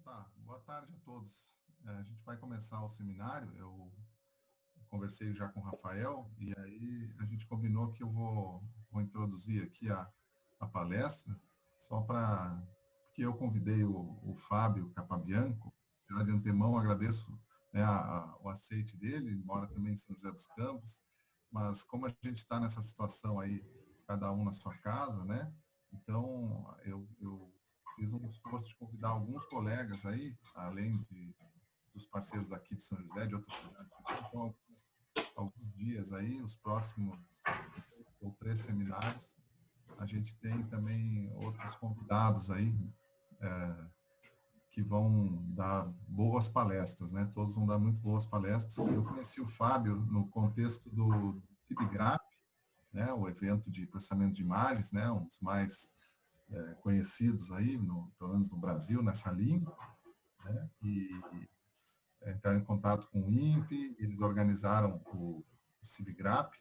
tá. Boa tarde a todos. A gente vai começar o seminário. Eu conversei já com o Rafael e aí a gente combinou que eu vou introduzir aqui a palestra, só para que eu convidei o Fábio Capabianco. Já de antemão agradeço, né, o aceite dele, mora também em São José dos Campos, mas como a gente está nessa situação aí, cada um na sua casa, né? Então, eu fiz um esforço de convidar alguns colegas aí, além dos parceiros daqui de São José, de outras cidades. Então, alguns dias aí, os próximos ou 3 seminários, a gente tem também outros convidados aí que vão dar boas palestras, né? Todos vão dar muito boas palestras. Eu conheci o Fábio no contexto do FIBGRAP, né? O evento de processamento de imagens, né? Um dos mais conhecidos aí, pelo menos no Brasil, nessa linha, né? E entraram em contato com o INPE, eles organizaram o CIBGRAP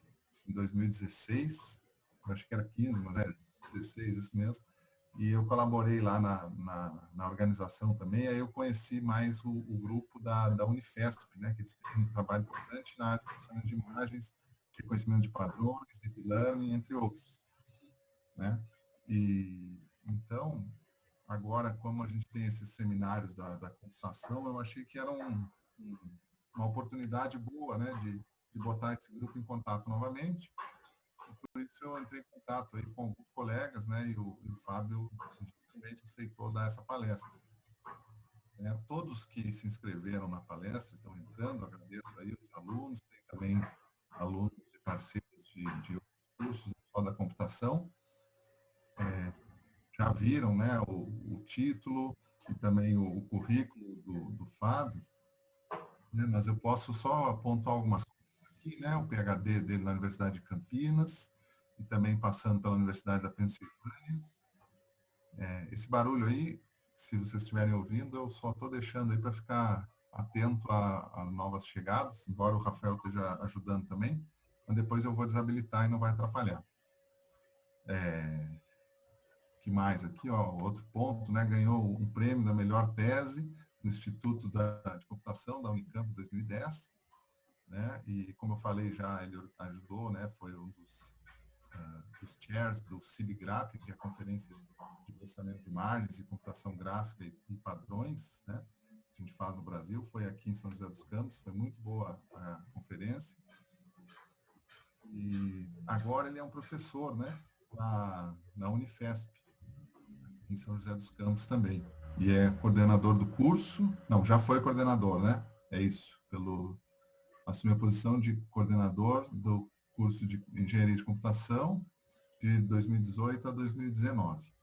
em 2016, eu acho que era 15, mas era 16, isso mesmo, e eu colaborei lá na organização também, aí eu conheci mais o grupo da Unifesp, né, que eles têm um trabalho importante na área de processamento de imagens, reconhecimento de padrões, deep learning, entre outros, né, e então, agora, como a gente tem esses seminários da computação, eu achei que era uma oportunidade boa, né, de botar esse grupo em contato novamente. E por isso eu entrei em contato aí com alguns colegas, né, e o Fábio gentilmente aceitou dar essa palestra. Todos que se inscreveram na palestra estão entrando, agradeço aí os alunos, tem também alunos e parceiros de outros cursos, só da computação. Já viram, né, o título e também o currículo do Fábio, né, mas eu posso só pontuar algumas coisas aqui, né, o PhD dele na Universidade de Campinas e também passando pela Universidade da Pensilvânia. Esse barulho aí, se vocês estiverem ouvindo, eu só estou deixando aí para ficar atento a novas chegadas, embora o Rafael esteja ajudando também, mas depois eu vou desabilitar e não vai atrapalhar. Que mais aqui, ó, outro ponto, né, ganhou um prêmio da melhor tese no Instituto de Computação da Unicamp em 2010, né, e como eu falei já, ele ajudou, né, foi um dos chairs do CIBGRAP, que é a Conferência de Processamento de Imagens e Computação Gráfica e Padrões, né, que a gente faz no Brasil, foi aqui em São José dos Campos, foi muito boa a conferência, e agora ele é um professor, né, na Unifesp, em São José dos Campos também. E é coordenador do curso, não, já foi coordenador, né? É isso, assumiu a posição de coordenador do curso de Engenharia de Computação de 2018 a 2019.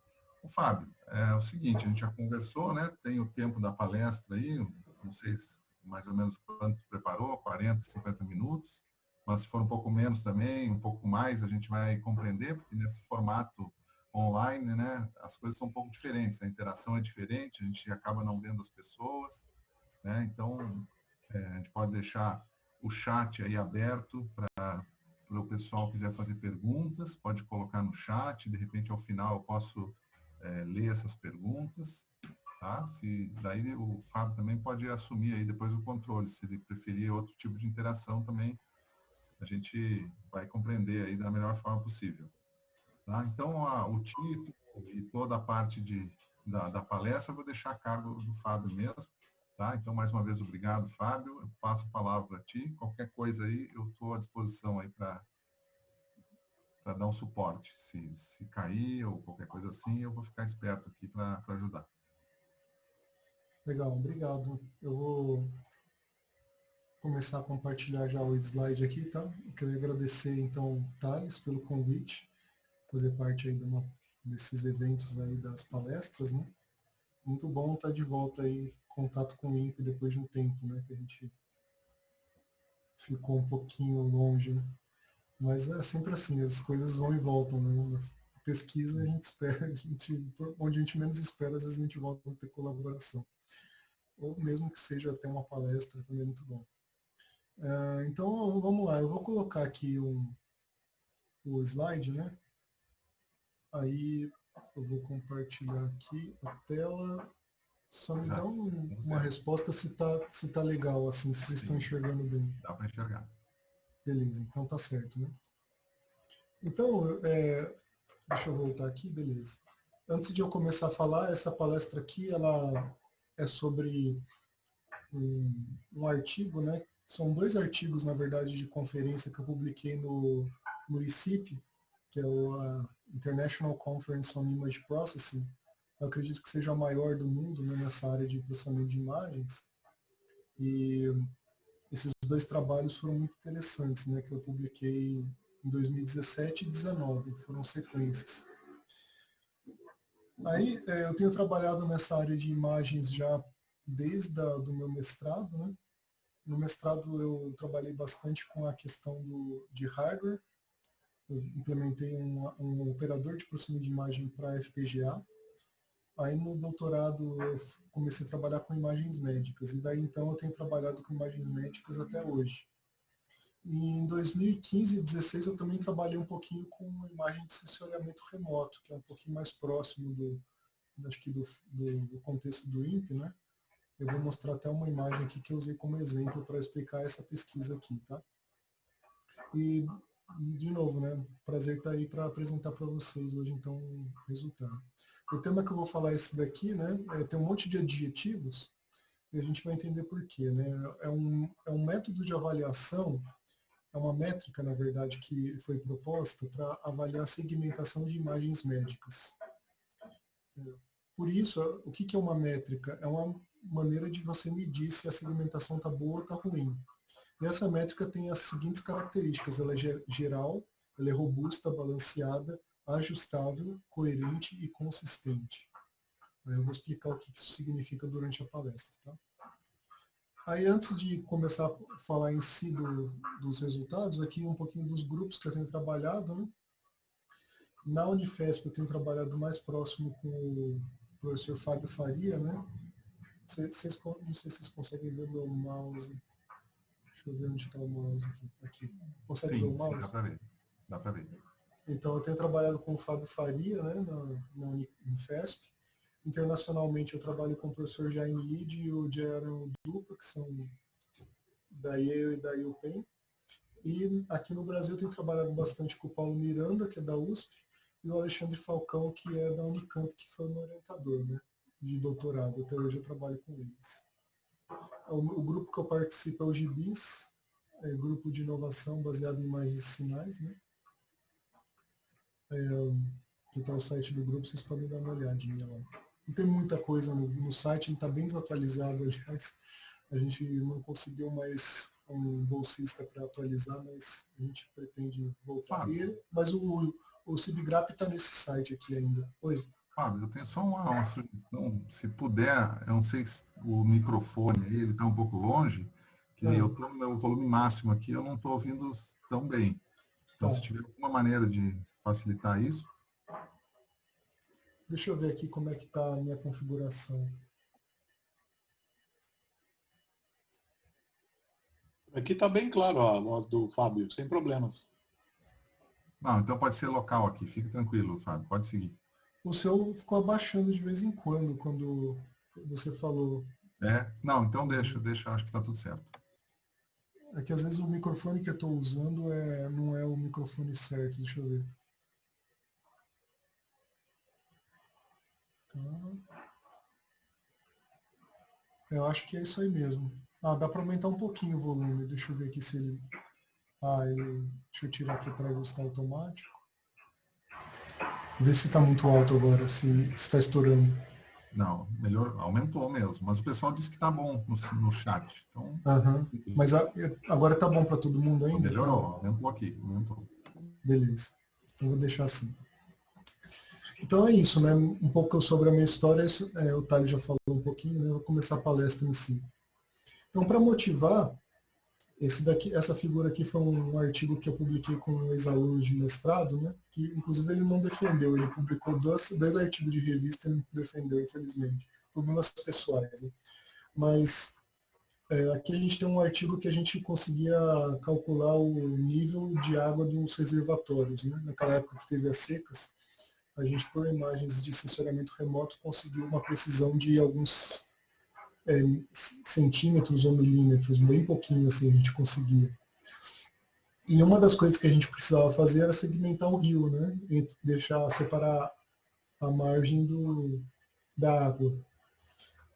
O Fábio, é o seguinte, a gente já conversou, né? Tem o tempo da palestra aí, não sei mais ou menos quanto preparou, 40, 50 minutos, mas se for um pouco menos também, um pouco mais, a gente vai compreender, porque nesse formato online, né, as coisas são um pouco diferentes, a interação é diferente, a gente acaba não vendo as pessoas, né, então a gente pode deixar o chat aí aberto para o pessoal que quiser fazer perguntas, pode colocar no chat, de repente ao final eu posso ler essas perguntas, tá? Daí o Fábio também pode assumir aí depois o controle, se ele preferir outro tipo de interação também, a gente vai compreender aí da melhor forma possível. Tá? Então, o título e toda a parte da palestra eu vou deixar a cargo do Fábio mesmo. Tá? Então, mais uma vez, obrigado, Fábio. Eu passo a palavra para ti. Qualquer coisa aí, eu estou à disposição aí para dar um suporte. Se cair ou qualquer coisa assim, eu vou ficar esperto aqui para ajudar. Legal, obrigado. Eu vou começar a compartilhar já o slide aqui, tá? Eu queria agradecer, então, Thales, pelo convite, fazer parte aí desses eventos aí das palestras, né? Muito bom estar de volta aí, em contato com o INPE depois de um tempo, né? Que a gente ficou um pouquinho longe, né? Mas é sempre assim, as coisas vão e voltam, né? Pesquisa a gente espera, onde a gente menos espera, às vezes a gente volta a ter colaboração. Ou mesmo que seja até uma palestra, também é muito bom. Então, vamos lá, eu vou colocar aqui o slide, né? Aí eu vou compartilhar aqui a tela. Só me Já, dá vamos uma ver. resposta se tá legal, assim, se vocês estão Sim, enxergando bem. dá para enxergar. Beleza, então tá certo, né? Então, deixa eu voltar aqui, beleza. Antes de eu começar a falar, essa palestra aqui, ela é sobre um artigo, né? São dois artigos, na verdade, de conferência que eu publiquei no ICIP, que é a International Conference on Image Processing. Eu acredito que seja a maior do mundo, né, nessa área de processamento de imagens. E esses dois trabalhos foram muito interessantes, né, que eu publiquei em 2017 e 2019, foram sequências. Aí eu tenho trabalhado nessa área de imagens já desde do meu mestrado, né? No mestrado eu trabalhei bastante com a questão de hardware. Eu implementei um operador de processamento de imagem para FPGA. Aí no doutorado eu comecei a trabalhar com imagens médicas. E daí então eu tenho trabalhado com imagens médicas até hoje. E em 2015 e 2016 eu também trabalhei um pouquinho com imagem de sensoriamento remoto, que é um pouquinho mais próximo acho que do contexto do INPE, né? Eu vou mostrar até uma imagem aqui que eu usei como exemplo para explicar essa pesquisa aqui, tá? E, de novo, né? Prazer estar aí para apresentar para vocês hoje, então, o resultado. O tema que eu vou falar é esse daqui, né? Tem um monte de adjetivos e a gente vai entender por quê, né? É um método de avaliação, é uma métrica, na verdade, que foi proposta para avaliar a segmentação de imagens médicas. Por isso, o que é uma métrica? É uma maneira de você medir se a segmentação está boa ou está ruim. E essa métrica tem as seguintes características: ela é geral, ela é robusta, balanceada, ajustável, coerente e consistente. Aí eu vou explicar o que isso significa durante a palestra. Tá? Aí, antes de começar a falar em si dos resultados, aqui um pouquinho dos grupos que eu tenho trabalhado. Né? Na Unifesp, eu tenho trabalhado mais próximo com o professor Fábio Faria. Né? Não sei se vocês conseguem ver o meu mouse. Deixa eu ver onde está o mouse aqui. Consegue ver o Sim, dá mouse? para ver. Dá para ver. Então, eu tenho trabalhado com o Fábio Faria, né, na Unifesp. Internacionalmente, eu trabalho com o professor Jaime Ide e o Jaron Dupa, que são da Yale e da UPenn. E aqui no Brasil, eu tenho trabalhado bastante com o Paulo Miranda, que é da USP, e o Alexandre Falcão, que é da Unicamp, que foi meu orientador, né, de doutorado. Até hoje eu trabalho com eles. O grupo que eu participo é o GIBIS, grupo de inovação baseado em imagens e sinais, né? Que está o site do grupo, vocês podem dar uma olhadinha lá. Não tem muita coisa no site, ele está bem desatualizado, aliás. A gente não conseguiu mais um bolsista para atualizar, mas a gente pretende voltar. Mas o Cibgrap está nesse site aqui ainda. Oi? Fábio, eu tenho só uma sugestão. Se puder, eu não sei se o microfone aí, ele está um pouco longe, que eu estou no meu volume máximo aqui, eu não estou ouvindo tão bem. Então, se tiver alguma maneira de facilitar isso. Deixa eu ver aqui como é que está a minha configuração. Aqui está bem claro a voz do Fábio, sem problemas. Não, então pode ser local aqui. Fique tranquilo, Fábio. Pode seguir. O seu ficou abaixando de vez em quando você falou. Não, então deixa, acho que está tudo certo. É que às vezes o microfone que eu estou usando não é o microfone certo, deixa eu ver. Eu acho que é isso aí mesmo. Dá para aumentar um pouquinho o volume, deixa eu ver aqui se ele... Deixa eu tirar aqui para ajustar automático. Ver se está muito alto agora, se está estourando. Não, melhor, aumentou mesmo. Mas o pessoal disse que está bom no chat. Então, Mas agora está bom para todo mundo ainda? Melhorou, aumentou aqui. Aumentou. Beleza. Então vou deixar assim. Então é isso, né? Um pouco sobre a minha história, o Thales já falou um pouquinho, né? Eu vou começar a palestra em si. Então, para motivar, essa figura aqui foi um artigo que eu publiquei com um ex-aluno de mestrado, né? Que inclusive ele não defendeu, ele publicou dois artigos de revista e não defendeu, infelizmente. Problemas pessoais, né? Mas aqui a gente tem um artigo que a gente conseguia calcular o nível de água dos reservatórios, né? Naquela época que teve as secas, a gente, por imagens de sensoriamento remoto, conseguiu uma precisão de alguns centímetros ou milímetros, bem pouquinho assim a gente conseguia. E uma das coisas que a gente precisava fazer era segmentar o rio, né? E separar a margem da água.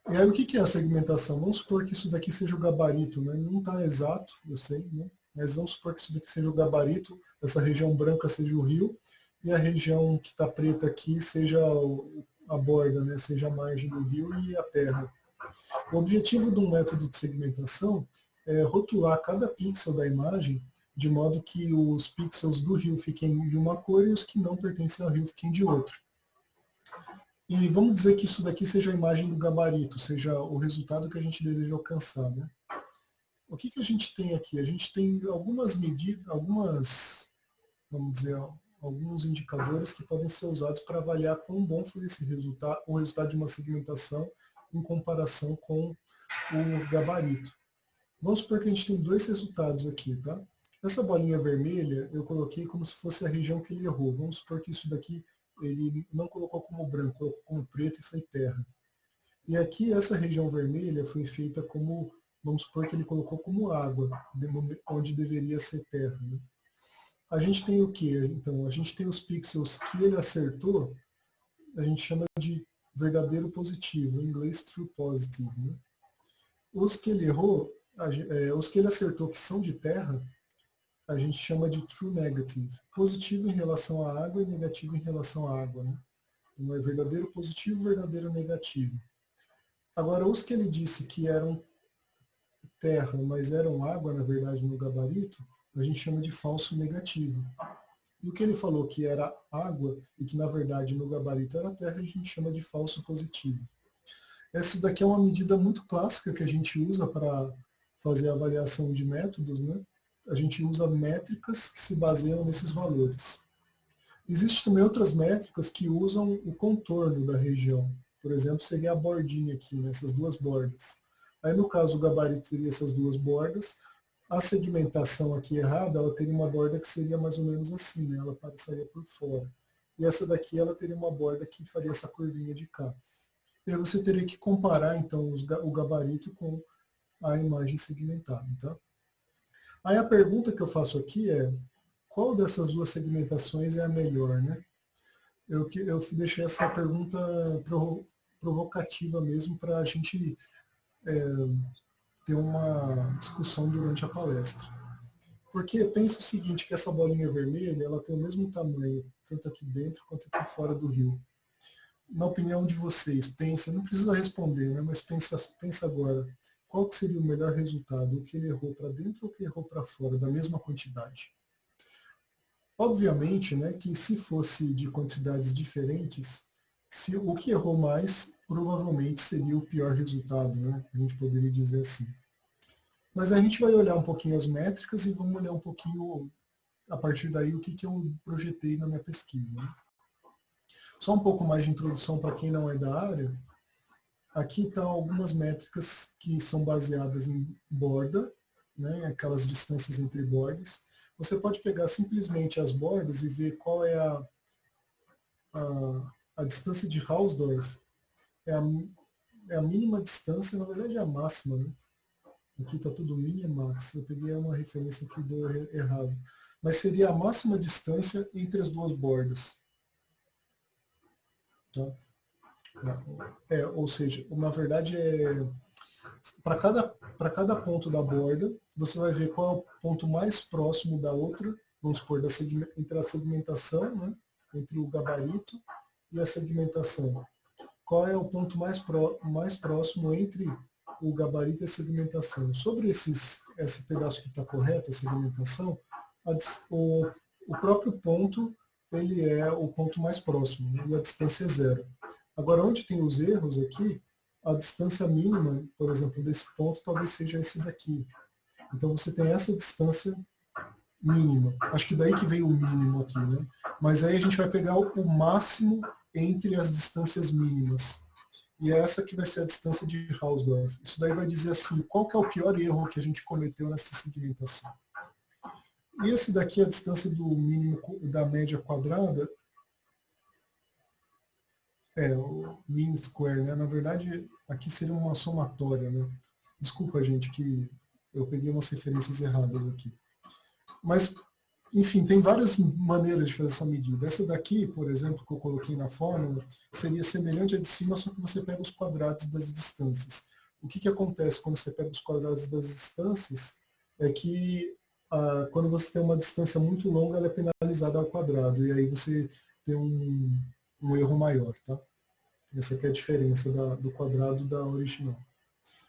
E aí o que é a segmentação? Vamos supor que isso daqui seja o gabarito, né? Não está exato, eu sei, né? Mas vamos supor que isso daqui seja o gabarito, essa região branca seja o rio, e a região que está preta aqui seja a borda, né? Seja a margem do rio e a terra. O objetivo de um método de segmentação é rotular cada pixel da imagem de modo que os pixels do rio fiquem de uma cor e os que não pertencem ao rio fiquem de outra. E vamos dizer que isso daqui seja a imagem do gabarito, seja o resultado que a gente deseja alcançar, né? O que a gente tem aqui? A gente tem algumas medidas, vamos dizer, alguns indicadores que podem ser usados para avaliar quão bom foi o resultado de uma segmentação em comparação com o gabarito. Vamos supor que a gente tem dois resultados aqui, tá? Essa bolinha vermelha eu coloquei como se fosse a região que ele errou. Vamos supor que isso daqui ele não colocou como branco, colocou como preto e foi terra. E aqui essa região vermelha foi feita como, vamos supor que ele colocou como água, onde deveria ser terra, né? A gente tem o que? Então, a gente tem os pixels que ele acertou, a gente chama de verdadeiro positivo, em inglês true positive, né? Os que ele errou, os que ele acertou que são de terra, a gente chama de true negative. Positivo em relação à água e negativo em relação à água, né? Então é verdadeiro positivo, verdadeiro negativo. Agora, os que ele disse que eram terra, mas eram água, na verdade, no gabarito, a gente chama de falso negativo. E o que ele falou que era água e que, na verdade, no gabarito era terra, a gente chama de falso positivo. Essa daqui é uma medida muito clássica que a gente usa para fazer a avaliação de métodos, né? A gente usa métricas que se baseiam nesses valores. Existem também outras métricas que usam o contorno da região. Por exemplo, seria a bordinha aqui, né, essas duas bordas. Aí, no caso, o gabarito teria essas duas bordas. A segmentação aqui errada, ela teria uma borda que seria mais ou menos assim, né? Ela passaria por fora. E essa daqui, ela teria uma borda que faria essa curvinha de cá. E aí você teria que comparar, então, o gabarito com a imagem segmentada, tá? Aí a pergunta que eu faço aqui é, qual dessas duas segmentações é a melhor, né? Eu deixei essa pergunta provocativa mesmo para a gente ter uma discussão durante a palestra. Porque pensa o seguinte, que essa bolinha vermelha, ela tem o mesmo tamanho, tanto aqui dentro quanto aqui fora do rio. Na opinião de vocês, pensa, não precisa responder, né? Mas pensa agora, qual que seria o melhor resultado? O que ele errou para dentro ou o que ele errou para fora, da mesma quantidade? Obviamente, né, que se fosse de quantidades diferentes, o que errou mais provavelmente seria o pior resultado, né? A gente poderia dizer assim. Mas a gente vai olhar um pouquinho as métricas e vamos olhar um pouquinho, a partir daí, o que eu projetei na minha pesquisa, né? Só um pouco mais de introdução para quem não é da área. Aqui estão algumas métricas que são baseadas em borda, né, aquelas distâncias entre bordas. Você pode pegar simplesmente as bordas e ver qual é a distância de Hausdorff. É a mínima distância, na verdade é a máxima, né? Aqui está tudo min e max. Eu peguei uma referência que deu errado. Mas seria a máxima distância entre as duas bordas. Tá? Ou seja, na verdade para cada ponto da borda, você vai ver qual é o ponto mais próximo da outra, vamos supor, entre a segmentação, né, entre o gabarito e a segmentação. Qual é o ponto mais próximo entre o gabarito e a segmentação? Sobre esse pedaço que está correto, a segmentação, o próprio ponto ele é o ponto mais próximo, né, e a distância é zero. Agora, onde tem os erros aqui, a distância mínima, por exemplo, desse ponto, talvez seja esse daqui. Então, você tem essa distância mínima. Acho que daí que veio o mínimo aqui, né? Mas aí a gente vai pegar o máximo entre as distâncias mínimas. E é essa que vai ser a distância de Hausdorff. Isso daí vai dizer assim, qual que é o pior erro que a gente cometeu nessa segmentação. E esse daqui é a distância do mínimo da média quadrada. O mean square, né? Na verdade, aqui seria uma somatória, né? Desculpa, gente, que eu peguei umas referências erradas aqui. Mas, enfim, tem várias maneiras de fazer essa medida. Essa daqui, por exemplo, que eu coloquei na fórmula, seria semelhante à de cima, só que você pega os quadrados das distâncias. O que acontece quando você pega os quadrados das distâncias é que quando você tem uma distância muito longa, ela é penalizada ao quadrado, e aí você tem um erro maior, tá? Essa aqui é a diferença do quadrado da original.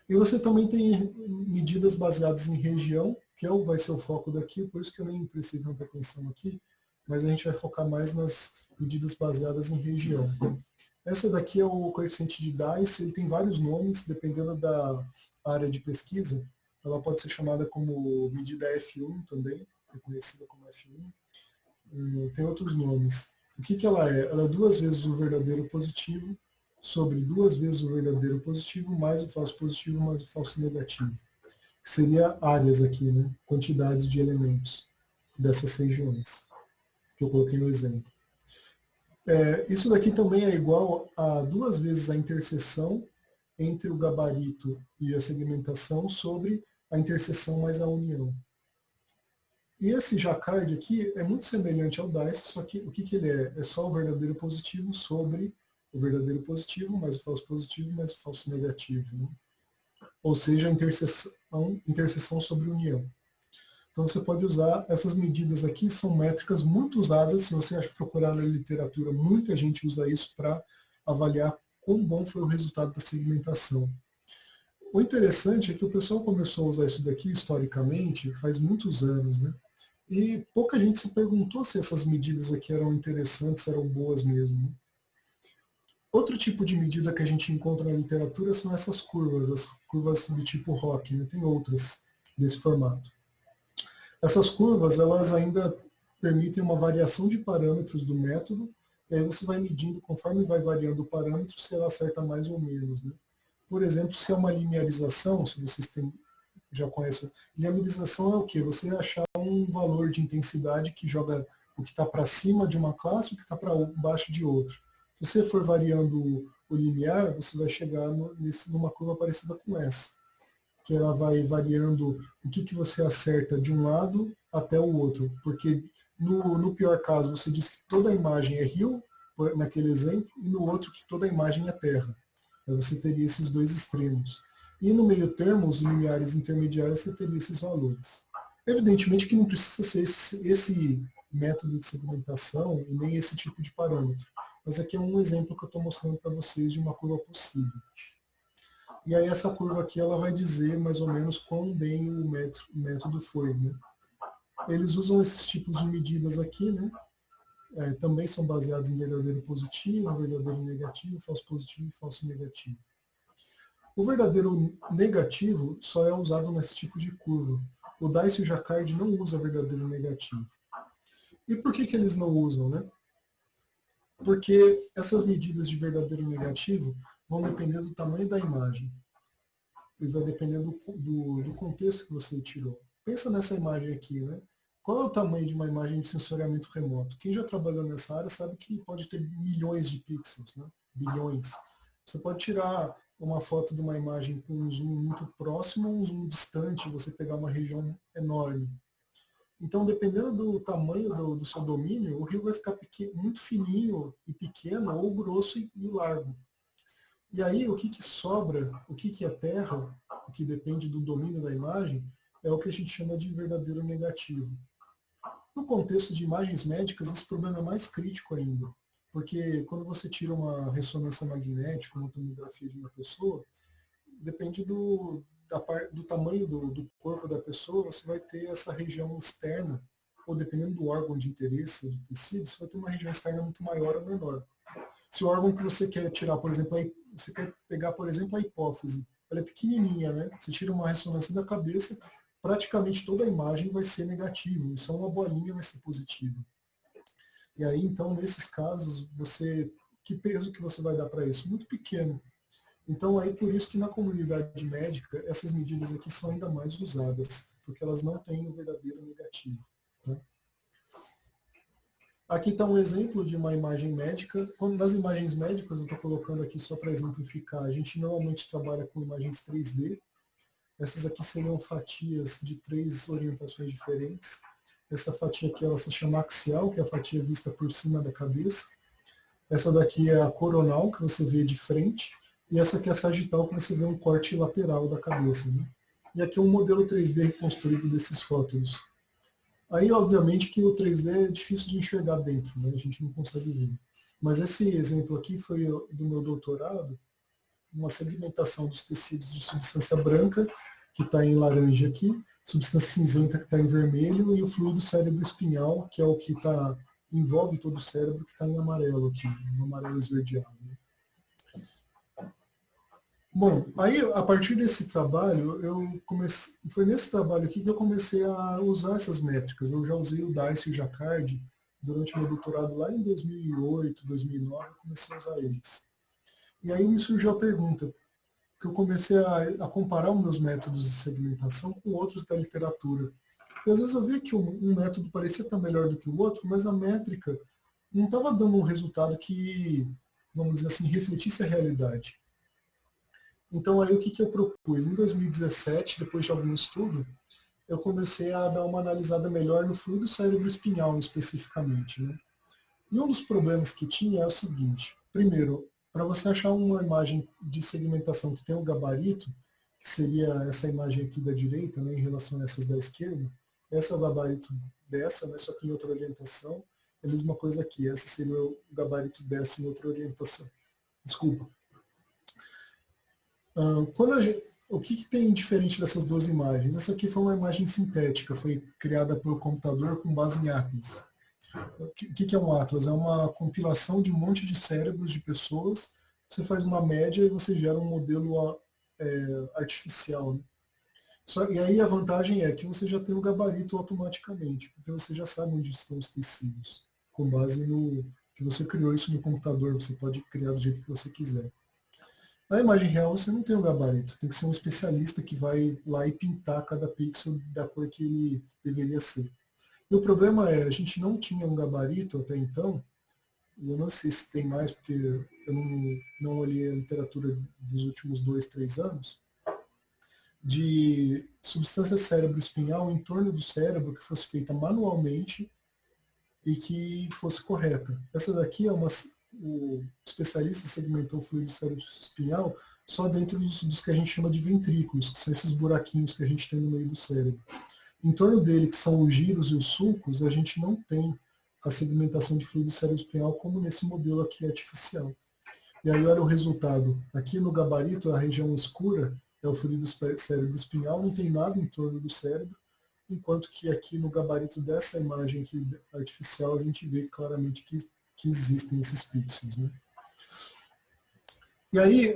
E você também tem medidas baseadas em região, que vai ser o foco daqui, por isso que eu nem prestei tanta atenção aqui, mas a gente vai focar mais nas medidas baseadas em região. Essa daqui é o coeficiente de Dice, ele tem vários nomes, dependendo da área de pesquisa. Ela pode ser chamada como medida F1 também, reconhecida como F1. Tem outros nomes. O que ela é? Ela é 2 vezes o verdadeiro positivo sobre 2 vezes o verdadeiro positivo mais o falso positivo mais o falso negativo. Que seria áreas aqui, né? Quantidades de elementos dessas regiões, que eu coloquei no exemplo. Isso daqui também é igual a 2 vezes a interseção entre o gabarito e a segmentação sobre a interseção mais a união. E esse Jacquard aqui é muito semelhante ao Dice, só que o que ele é? É só o verdadeiro positivo sobre o verdadeiro positivo, mais o falso positivo, mais o falso negativo. Né? Ou seja, a interseção sobre união. Então você pode usar essas medidas aqui, são métricas muito usadas, se você procurar na literatura, muita gente usa isso para avaliar quão bom foi o resultado da segmentação. O interessante é que o pessoal começou a usar isso daqui historicamente, faz muitos anos, né? E pouca gente se perguntou se essas medidas aqui eram interessantes, eram boas mesmo. Né? Outro tipo de medida que a gente encontra na literatura são essas curvas, as curvas do tipo ROC, né? Tem outras desse formato. Essas curvas, elas ainda permitem uma variação de parâmetros do método, e aí você vai medindo, conforme vai variando o parâmetro, se ela acerta mais ou menos. Né? Por exemplo, se é uma linearização, se vocês já conhecem, linearização é o quê? Você achar um valor de intensidade que joga o que está para cima de uma classe e o que está para baixo de outra. Se você for variando o linear, você vai chegar numa curva parecida com essa, que ela vai variando o que você acerta de um lado até o outro. Porque no pior caso, você diz que toda a imagem é rio, naquele exemplo, e no outro que toda a imagem é terra. Aí você teria esses dois extremos. E no meio termo, os lineares intermediários, você teria esses valores. Evidentemente que não precisa ser esse método de segmentação e nem esse tipo de parâmetro. Mas aqui é um exemplo que eu estou mostrando para vocês de uma curva possível. E aí essa curva aqui ela vai dizer mais ou menos quão bem o método foi. Né? Eles usam esses tipos de medidas aqui, né? Também são baseados em verdadeiro positivo, verdadeiro negativo, falso positivo e falso negativo. O verdadeiro negativo só é usado nesse tipo de curva. O Dice e o Jacquard não usam verdadeiro negativo. E por que eles não usam, né? Porque essas medidas de verdadeiro negativo vão depender do tamanho da imagem. E vai depender do contexto que você tirou. Pensa nessa imagem aqui, né? Qual é o tamanho de uma imagem de sensoriamento remoto? Quem já trabalhou nessa área sabe que pode ter milhões de pixels, né? Bilhões. Você pode tirar uma foto de uma imagem com um zoom muito próximo, um zoom distante, você pegar uma região enorme. Então, dependendo do tamanho do seu domínio, o rio vai ficar muito fininho e pequeno, ou grosso e largo. E aí, o que sobra, o que é terra, o que depende do domínio da imagem, é o que a gente chama de verdadeiro negativo. No contexto de imagens médicas, esse problema é mais crítico ainda, porque quando você tira uma ressonância magnética, uma tomografia de uma pessoa, depende do tamanho do corpo da pessoa, você vai ter essa região externa, ou dependendo do órgão de interesse do tecido, você vai ter uma região externa muito maior ou menor. Se o órgão que você quer tirar, por exemplo, você quer pegar, por exemplo, a hipófise, ela é pequenininha, né? Você tira uma ressonância da cabeça, praticamente toda a imagem vai ser negativa, só uma bolinha vai ser positiva. E aí, então, nesses casos, que peso que você vai dar para isso? Muito pequeno. Então, aí por isso que na comunidade médica, essas medidas aqui são ainda mais usadas, porque elas não têm o verdadeiro negativo. Tá? Aqui está um exemplo de uma imagem médica. Nas imagens médicas, eu estou colocando aqui só para exemplificar, a gente normalmente trabalha com imagens 3D. Essas aqui seriam fatias de 3 orientações diferentes. Essa fatia aqui ela se chama axial, que é a fatia vista por cima da cabeça. Essa daqui é a coronal, que você vê de frente. E essa aqui é a sagital, que você vê um corte lateral da cabeça, né? E aqui é um modelo 3D reconstruído desses rótulos. Aí, obviamente, que o 3D é difícil de enxergar dentro, né? A gente não consegue ver. Mas esse exemplo aqui foi do meu doutorado, uma segmentação dos tecidos de substância branca, que está em laranja aqui, substância cinzenta, que está em vermelho, e o fluido cérebro-espinhal, que é o que envolve todo o cérebro, que está em amarelo aqui, um amarelo esverdeado. Bom, aí a partir desse trabalho, foi nesse trabalho aqui que eu comecei a usar essas métricas. Eu já usei o DICE e o Jacquard durante o meu doutorado lá em 2008, 2009, eu comecei a usar eles. E aí me surgiu a pergunta, que eu comecei a comparar os meus métodos de segmentação com outros da literatura. E às vezes eu via que um método parecia estar melhor do que o outro, mas a métrica não estava dando um resultado que, vamos dizer assim, refletisse a realidade. Então aí o que eu propus? Em 2017, depois de algum estudo, eu comecei a dar uma analisada melhor no fluido cérebro-espinhal especificamente, né? E um dos problemas que tinha é o seguinte: primeiro, para você achar uma imagem de segmentação que tem um gabarito, que seria essa imagem aqui da direita, né, em relação a essas da esquerda, essa é o gabarito dessa, né, só que em outra orientação, é a mesma coisa aqui, essa seria o gabarito dessa em outra orientação. Desculpa. O que tem diferente dessas duas imagens? Essa aqui foi uma imagem sintética, foi criada pelo computador com base em Atlas. O que é um Atlas? É uma compilação de um monte de cérebros de pessoas, você faz uma média e você gera um modelo artificial. Né? E aí a vantagem é que você já tem o gabarito automaticamente, porque você já sabe onde estão os tecidos, com base no que você criou isso no computador, você pode criar do jeito que você quiser. Na imagem real você não tem o gabarito, tem que ser um especialista que vai lá e pintar cada pixel da cor que ele deveria ser. E o problema é, a gente não tinha um gabarito até então, eu não sei se tem mais, porque eu não olhei a literatura dos últimos 2, 3 anos, de substância cérebro-espinhal em torno do cérebro que fosse feita manualmente e que fosse correta. Essa daqui é o especialista segmentou o fluido cérebro-espinhal só dentro dos que a gente chama de ventrículos, que são esses buraquinhos que a gente tem no meio do cérebro. Em torno dele, que são os giros e os sulcos, a gente não tem a segmentação de fluido cérebro-espinhal como nesse modelo aqui artificial. E aí olha o resultado. Aqui no gabarito, a região escura é o fluido cérebro-espinhal, não tem nada em torno do cérebro, enquanto que aqui no gabarito dessa imagem aqui artificial, a gente vê claramente que existem esses pixels. Né? E aí,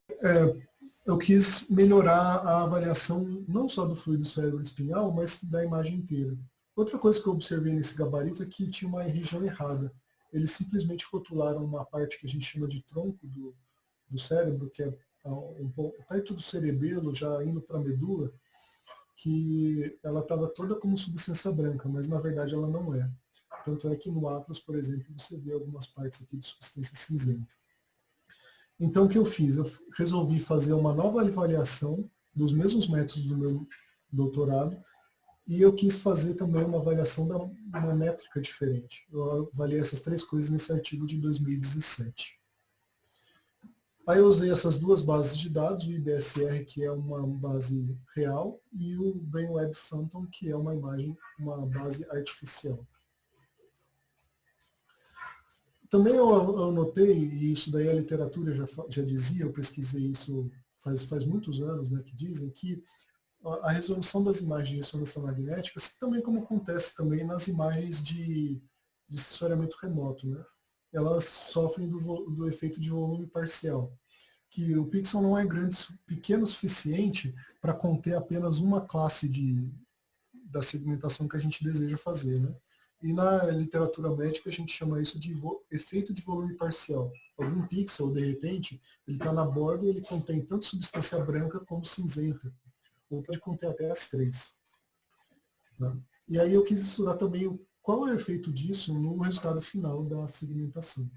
eu quis melhorar a avaliação não só do fluido cérebro-espinhal, mas da imagem inteira. Outra coisa que eu observei nesse gabarito é que tinha uma região errada. Eles simplesmente rotularam uma parte que a gente chama de tronco do cérebro, que é perto do cerebelo, já indo para a medula, que ela estava toda como substância branca, mas na verdade ela não é. Tanto é que no Atlas, por exemplo, você vê algumas partes aqui de substância cinzenta. Então o que eu fiz? Eu resolvi fazer uma nova avaliação dos mesmos métodos do meu doutorado e eu quis fazer também uma avaliação de uma métrica diferente. Eu avaliei essas 3 coisas nesse artigo de 2017. Aí eu usei essas 2 bases de dados, o IBSR, que é uma base real, e o BrainWeb Phantom, que é uma base artificial. Também eu notei, e isso daí a literatura já dizia, eu pesquisei isso faz muitos anos, né, que dizem que a resolução das imagens de ressonância magnética, assim também como acontece também nas imagens de sensoriamento remoto, né, elas sofrem do efeito de volume parcial, que o pixel não é pequeno o suficiente para conter apenas uma classe da segmentação que a gente deseja fazer, né. E na literatura médica a gente chama isso de efeito de volume parcial. Algum pixel, de repente, ele está na borda e ele contém tanto substância branca como cinzenta. Ou pode conter até as 3. Tá? E aí eu quis estudar também qual é o efeito disso no resultado final da segmentação?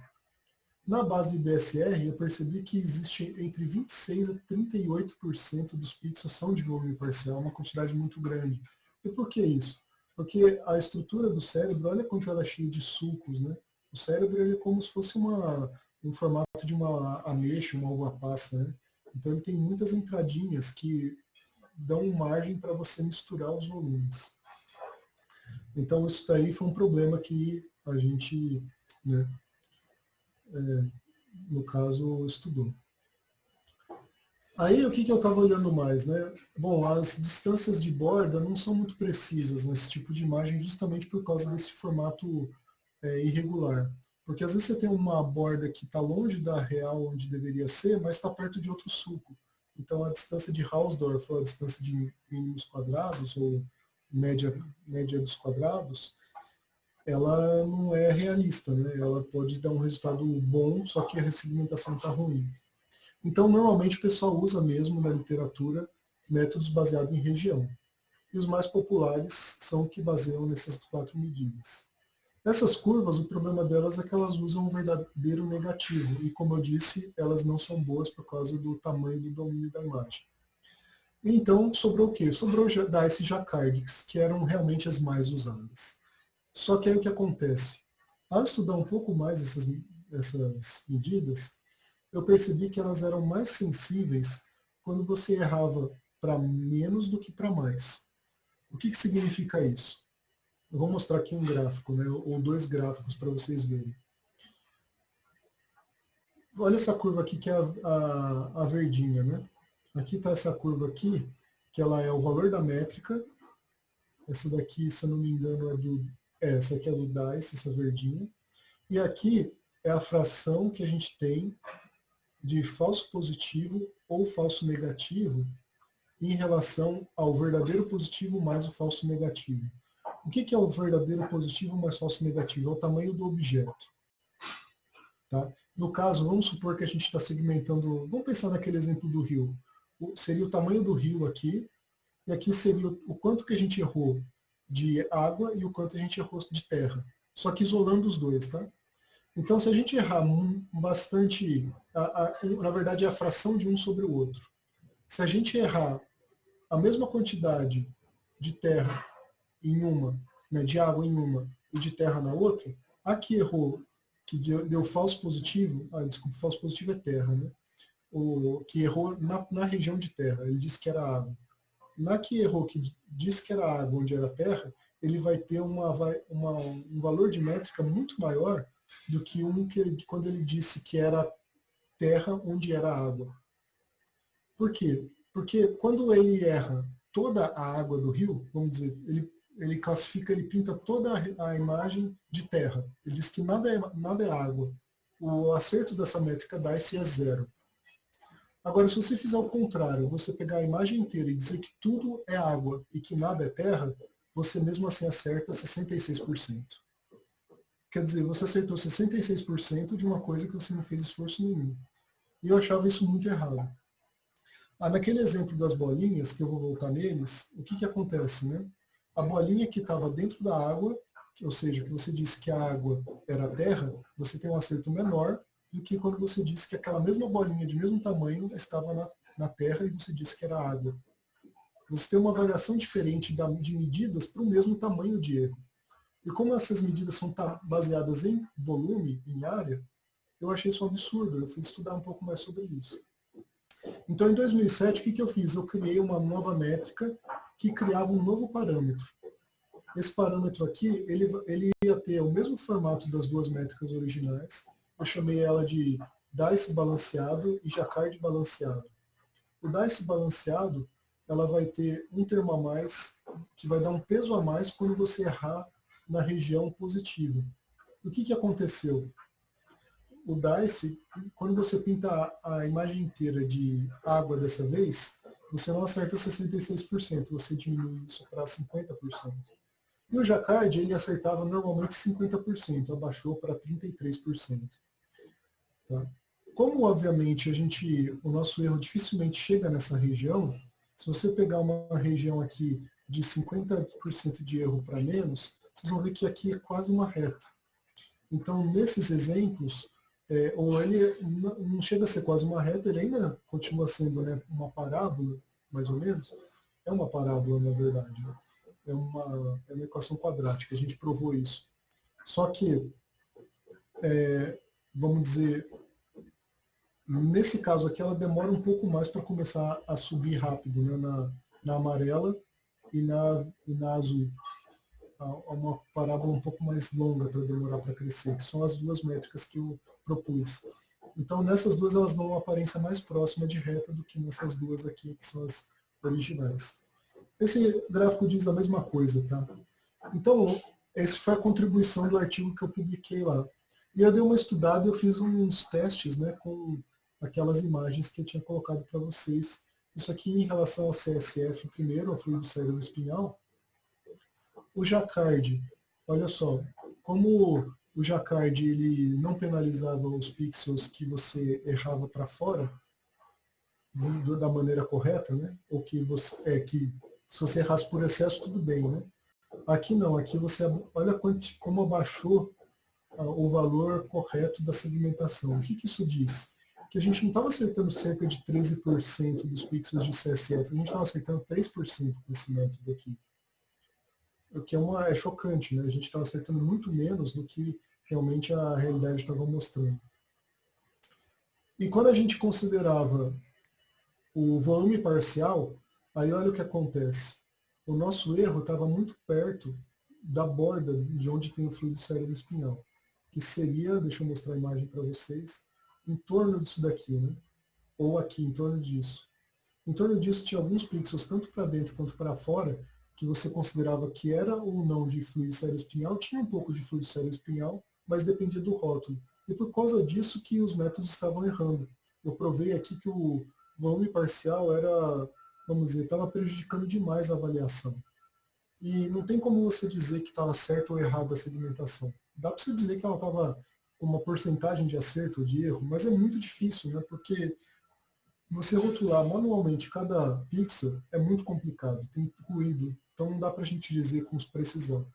Na base do IBSR, eu percebi que existe entre 26% a 38% dos pixels são de volume parcial, uma quantidade muito grande. E por que isso? Porque a estrutura do cérebro, olha quanto ela é cheia de sulcos, né? O cérebro ele é como se fosse um formato de uma ameixa, uma uva passa, né? Então ele tem muitas entradinhas que dão margem para você misturar os volumes. Então isso daí foi um problema que a gente, né, no caso, estudou. Aí o que eu estava olhando mais, né? Bom, as distâncias de borda não são muito precisas nesse tipo de imagem justamente por causa desse formato irregular. Porque às vezes você tem uma borda que está longe da real onde deveria ser, mas está perto de outro sulco. Então a distância de Hausdorff, ou a distância de mínimos quadrados, ou média dos quadrados, ela não é realista, né? Ela pode dar um resultado bom, só que a ressegmentação está ruim. Então, normalmente o pessoal usa mesmo na literatura métodos baseados em região. E os mais populares são os que baseiam nessas 4 medidas. Essas curvas, o problema delas é que elas usam um verdadeiro negativo. E, como eu disse, elas não são boas por causa do tamanho do domínio da imagem. Então, sobrou o quê? Sobrou DICE e Jacquardix, que eram realmente as mais usadas. Só que aí o que acontece? Ao estudar um pouco mais essas medidas, eu percebi que elas eram mais sensíveis quando você errava para menos do que para mais. O que significa isso? Eu vou mostrar aqui um gráfico, né, ou 2 gráficos para vocês verem. Olha essa curva aqui que é a verdinha, né? Aqui está essa curva aqui, que ela é o valor da métrica. Essa daqui, se eu não me engano, essa aqui é do DICE, essa verdinha. E aqui é a fração que a gente tem de falso positivo ou falso negativo em relação ao verdadeiro positivo mais o falso negativo. O que é o verdadeiro positivo mais falso negativo? É o tamanho do objeto. Tá? No caso, vamos supor que a gente está segmentando, vamos pensar naquele exemplo do rio. Seria o tamanho do rio aqui, e aqui seria o quanto que a gente errou de água e o quanto a gente errou de terra. Só que isolando os dois, tá? Então, se a gente errar bastante, na verdade é a fração de um sobre o outro. Se a gente errar a mesma quantidade de terra em uma, né, de água em uma e de terra na outra, a que errou, que deu falso positivo, desculpa, falso positivo é terra, né? O que errou na região de terra, ele disse que era água. Na que errou, que disse que era água onde era terra, ele vai ter um valor de métrica muito maior do que quando ele disse que era terra onde era água. Por quê? Porque quando ele erra toda a água do rio, vamos dizer, ele classifica, ele pinta toda a imagem de terra. Ele diz que nada é água. O acerto dessa métrica DICE é 0. Agora, se você fizer o contrário, você pegar a imagem inteira e dizer que tudo é água e que nada é terra, você mesmo assim acerta 66%. Quer dizer, você acertou 66% de uma coisa que você não fez esforço nenhum. E eu achava isso muito errado. Naquele exemplo das bolinhas, que eu vou voltar neles, o que acontece, né? A bolinha que estava dentro da água, ou seja, que você disse que a água era a terra, você tem um acerto menor do que quando você disse que aquela mesma bolinha de mesmo tamanho estava na terra e você disse que era água. Você tem uma variação diferente de medidas para o mesmo tamanho de erro. E como essas medidas são baseadas em volume, em área, eu achei isso um absurdo. Eu fui estudar um pouco mais sobre isso. Então, em 2007, o que eu fiz? Eu criei uma nova métrica que criava um novo parâmetro. Esse parâmetro aqui, ele ia ter o mesmo formato das 2 métricas originais. Eu chamei ela de DICE balanceado e Jacquard balanceado. O DICE balanceado, ela vai ter um termo a mais, que vai dar um peso a mais quando você errar na região positiva. O que aconteceu? O DICE, quando você pinta a imagem inteira de água dessa vez, você não acerta 66%, você diminui isso para 50%. E o Jacquard, ele acertava normalmente 50%, abaixou para 33%. Tá? Como, obviamente, o nosso erro dificilmente chega nessa região, se você pegar uma região aqui de 50% de erro para menos, vocês vão ver que aqui é quase uma reta. Então, nesses exemplos, ou ele não chega a ser quase uma reta, ele ainda continua sendo, né, uma parábola, mais ou menos. É uma parábola, na verdade. Né? É uma equação quadrática, a gente provou isso. Só que, vamos dizer, nesse caso aqui, ela demora um pouco mais para começar a subir rápido, né, na amarela e na azul. Há uma parábola um pouco mais longa para demorar para crescer, que são as duas métricas que eu propus. Então, nessas duas, elas dão uma aparência mais próxima de reta do que nessas duas aqui, que são as originais. Esse gráfico diz a mesma coisa, tá? Então, essa foi a contribuição do artigo que eu publiquei lá. E eu dei uma estudada, eu fiz uns testes, né, com aquelas imagens que eu tinha colocado para vocês. Isso aqui em relação ao CSF primeiro, ao fluido cérebro-espinhal. O Jacquard, olha só, como o Jacquard ele não penalizava os pixels que você errava para fora da maneira correta, né? Ou que você que se você errasse por excesso tudo bem, né? Aqui não, aqui você olha como abaixou o valor correto da segmentação. O que isso diz? Que a gente não estava acertando cerca de 13% dos pixels de CSF, a gente estava acertando 3% desse método aqui. O que é chocante, né? A gente estava acertando muito menos do que realmente a realidade estava mostrando. E quando a gente considerava o volume parcial, aí olha o que acontece. O nosso erro estava muito perto da borda de onde tem o fluido cérebro-espinhal, que seria, deixa eu mostrar a imagem para vocês, em torno disso daqui, né? Ou aqui, em torno disso. Em torno disso tinha alguns pixels, tanto para dentro quanto para fora, que você considerava que era ou não de fluido cérebro-espinhal, tinha um pouco de fluido cérebro-espinhal, mas dependia do rótulo. E por causa disso que os métodos estavam errando. Eu provei aqui que o volume parcial era, vamos dizer, estava prejudicando demais a avaliação. E não tem como você dizer que estava certo ou errado a segmentação. Dá para você dizer que ela estava com uma porcentagem de acerto ou de erro, mas é muito difícil, né? Porque você rotular manualmente cada pixel é muito complicado, tem ruído, então não dá para a gente dizer com precisão.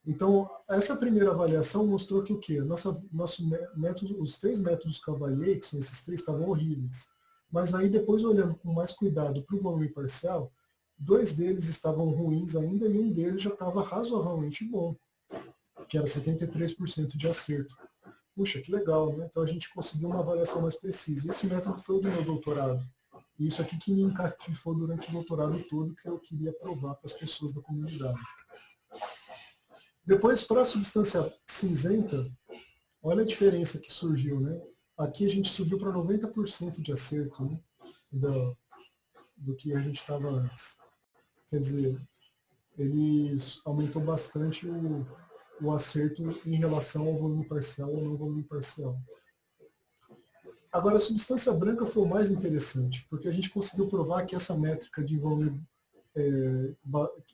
Então, essa primeira avaliação mostrou que o quê? Nosso método, os 3 métodos que eu avaliei, que são esses 3, estavam horríveis. Mas aí, depois, olhando com mais cuidado para o volume parcial, 2 deles estavam ruins ainda e um deles já estava razoavelmente bom, que era 73% de acerto. Puxa, que legal, né? Então a gente conseguiu uma avaliação mais precisa. E esse método foi o do meu doutorado. E isso aqui que me encaixou durante o doutorado todo, que eu queria provar para as pessoas da comunidade. Depois, para a substância cinzenta, olha a diferença que surgiu, né? Aqui a gente subiu para 90% de acerto, né? Do que a gente estava antes. Quer dizer, eles aumentou bastante o acerto em relação ao volume parcial ou não volume parcial. Agora, a substância branca foi o mais interessante, porque a gente conseguiu provar que essa métrica de volume,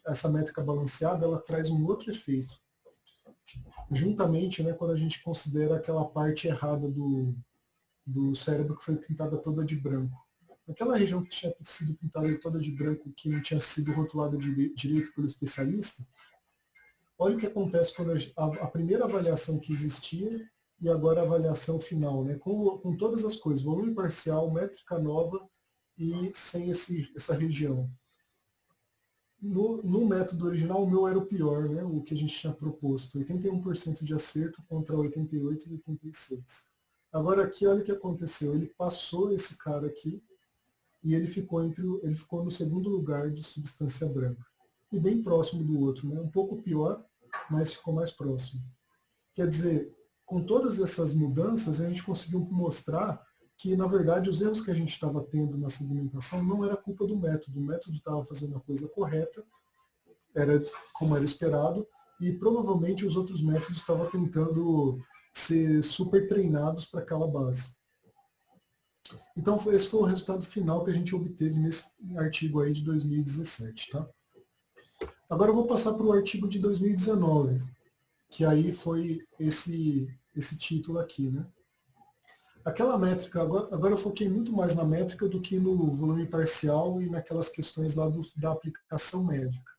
essa métrica balanceada, ela traz um outro efeito. Juntamente, né, quando a gente considera aquela parte errada do cérebro que foi pintada toda de branco. Aquela região que tinha sido pintada toda de branco, que não tinha sido rotulada direito pelo especialista, olha o que acontece quando a primeira avaliação que existia e agora a avaliação final, né? Com todas as coisas, volume parcial, métrica nova e sem essa região. No método original, o meu era o pior, né? O que a gente tinha proposto, 81% de acerto contra 88% e 86%. Agora aqui, olha o que aconteceu, ele passou esse cara aqui e ele ficou no segundo lugar de substância branca. E bem próximo do outro, né? Um pouco pior, mas ficou mais próximo. Quer dizer, com todas essas mudanças, a gente conseguiu mostrar que, na verdade, os erros que a gente estava tendo na segmentação não era culpa do método. O método estava fazendo a coisa correta, era como era esperado, e provavelmente os outros métodos estavam tentando ser super treinados para aquela base. Então, esse foi o resultado final que a gente obteve nesse artigo aí de 2017, tá? Agora eu vou passar para o artigo de 2019, que aí foi esse título aqui, né? Aquela métrica, agora eu foquei muito mais na métrica do que no volume parcial e naquelas questões lá da aplicação médica.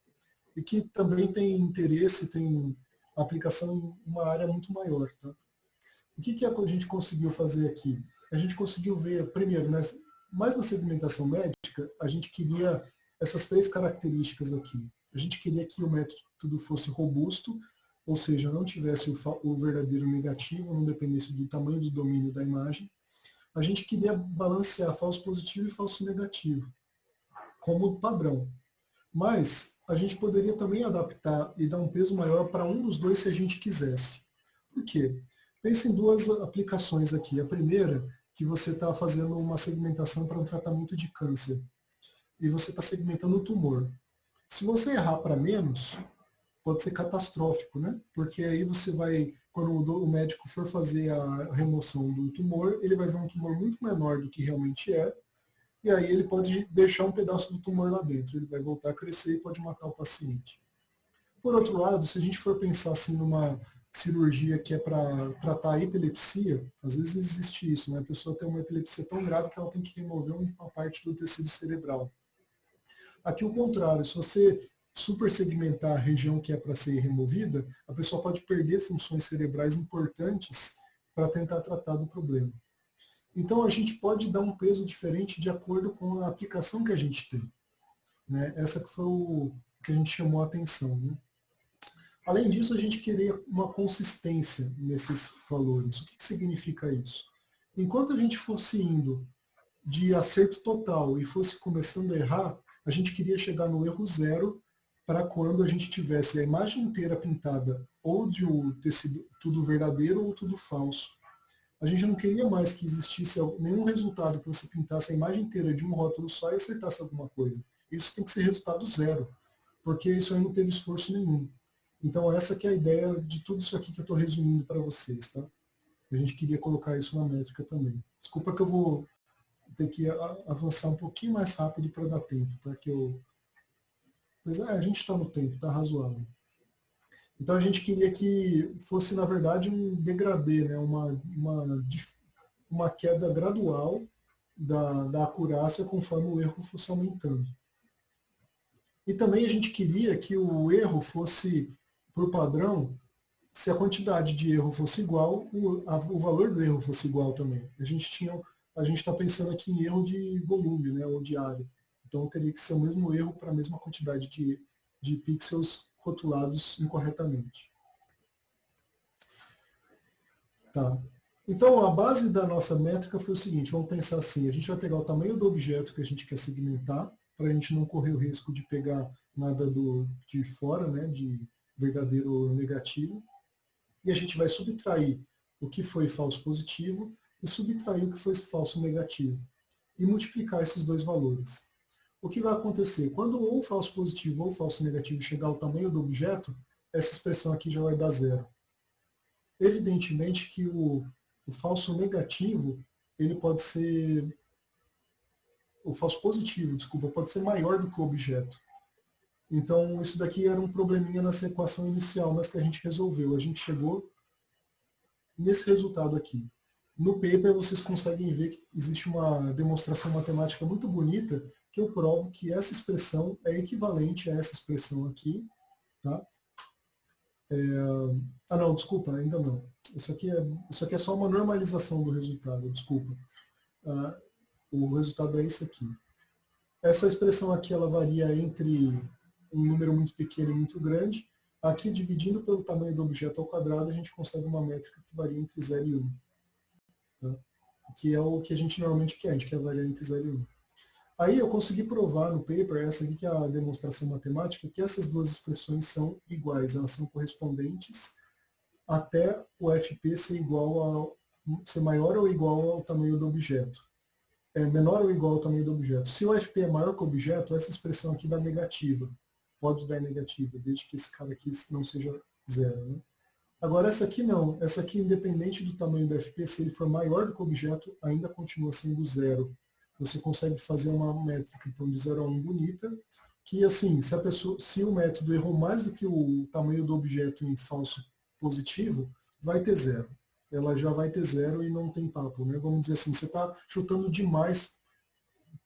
e que também tem interesse, tem aplicação em uma área muito maior. Tá? O que a gente conseguiu fazer aqui? A gente conseguiu ver, primeiro, mais na segmentação médica, a gente queria essas 3 características aqui. A gente queria que o método fosse robusto, ou seja, não tivesse o verdadeiro negativo, não dependesse do tamanho do domínio da imagem. A gente queria balancear falso positivo e falso negativo, como padrão. Mas a gente poderia também adaptar e dar um peso maior para um dos dois se a gente quisesse. Por quê? Pense em 2 aplicações aqui. A primeira, que você está fazendo uma segmentação para um tratamento de câncer. E você está segmentando o tumor. Se você errar para menos, pode ser catastrófico, né? Porque aí você vai, quando o médico for fazer a remoção do tumor, ele vai ver um tumor muito menor do que realmente é, e aí ele pode deixar um pedaço do tumor lá dentro, ele vai voltar a crescer e pode matar o paciente. Por outro lado, se a gente for pensar assim numa cirurgia que é para tratar a epilepsia, às vezes existe isso, né? A pessoa tem uma epilepsia tão grave que ela tem que remover uma parte do tecido cerebral. Aqui o contrário, se você super segmentar a região que é para ser removida, a pessoa pode perder funções cerebrais importantes para tentar tratar do problema. Então a gente pode dar um peso diferente de acordo com a aplicação que a gente tem. Né? Essa que foi o que a gente chamou a atenção. Né? Além disso, a gente queria uma consistência nesses valores. O que significa isso? Enquanto a gente fosse indo de acerto total e fosse começando a errar, a gente queria chegar no erro 0 para quando a gente tivesse a imagem inteira pintada ou de tecido tudo verdadeiro ou tudo falso. A gente não queria mais que existisse nenhum resultado que você pintasse a imagem inteira de um rótulo só e acertasse alguma coisa. Isso tem que ser resultado 0, porque isso aí não teve esforço nenhum. Então essa que é a ideia de tudo isso aqui que eu estou resumindo para vocês. Tá? A gente queria colocar isso na métrica também. Desculpa que eu vou ter que avançar um pouquinho mais rápido para dar tempo, tá? Mas a gente está no tempo, está razoável. Então a gente queria que fosse, na verdade, um degradê, né? uma queda gradual da acurácia conforme o erro fosse aumentando. E também a gente queria que o erro fosse, por padrão, se a quantidade de erro fosse igual, o valor do erro fosse igual também. A gente está pensando aqui em erro de volume, né? Ou de área. Então teria que ser o mesmo erro para a mesma quantidade de pixels rotulados incorretamente. Tá. Então a base da nossa métrica foi o seguinte, vamos pensar assim, a gente vai pegar o tamanho do objeto que a gente quer segmentar, para a gente não correr o risco de pegar nada de fora, né, de verdadeiro ou negativo, e a gente vai subtrair o que foi falso positivo e subtrair o que foi falso negativo, e multiplicar esses 2 valores. O que vai acontecer? Quando ou falso positivo ou falso negativo chegar ao tamanho do objeto, essa expressão aqui já vai dar 0. Evidentemente que o falso negativo, ele pode ser... O falso positivo, desculpa, pode ser maior do que o objeto. Então, isso daqui era um probleminha nessa equação inicial, mas que a gente resolveu. A gente chegou nesse resultado aqui. No paper, vocês conseguem ver que existe uma demonstração matemática muito bonita que eu provo que essa expressão é equivalente a essa expressão aqui. Tá? Não, desculpa, ainda não. Isso aqui é só uma normalização do resultado, desculpa. O resultado é esse aqui. Essa expressão aqui ela varia entre um número muito pequeno e muito grande. Aqui, dividindo pelo tamanho do objeto ao quadrado, a gente consegue uma métrica que varia entre 0 e 1. Tá? Que é o que a gente normalmente quer, a gente quer variar entre 0 e 1. Aí eu consegui provar no paper, essa aqui que é a demonstração matemática, que essas 2 expressões são iguais, elas são correspondentes até o FP ser maior ou igual ao tamanho do objeto. Menor ou igual ao tamanho do objeto. Se o FP é maior que o objeto, essa expressão aqui dá negativa. Pode dar negativa, desde que esse cara aqui não seja 0. Né? Agora essa aqui não. Essa aqui, independente do tamanho do FP, se ele for maior do que o objeto, ainda continua sendo 0. Você consegue fazer uma métrica então, de 0 a 1 bonita, que assim, se o método errou mais do que o tamanho do objeto em falso positivo, vai ter 0. Ela já vai ter 0 e não tem papo. Né? Vamos dizer assim, você está chutando demais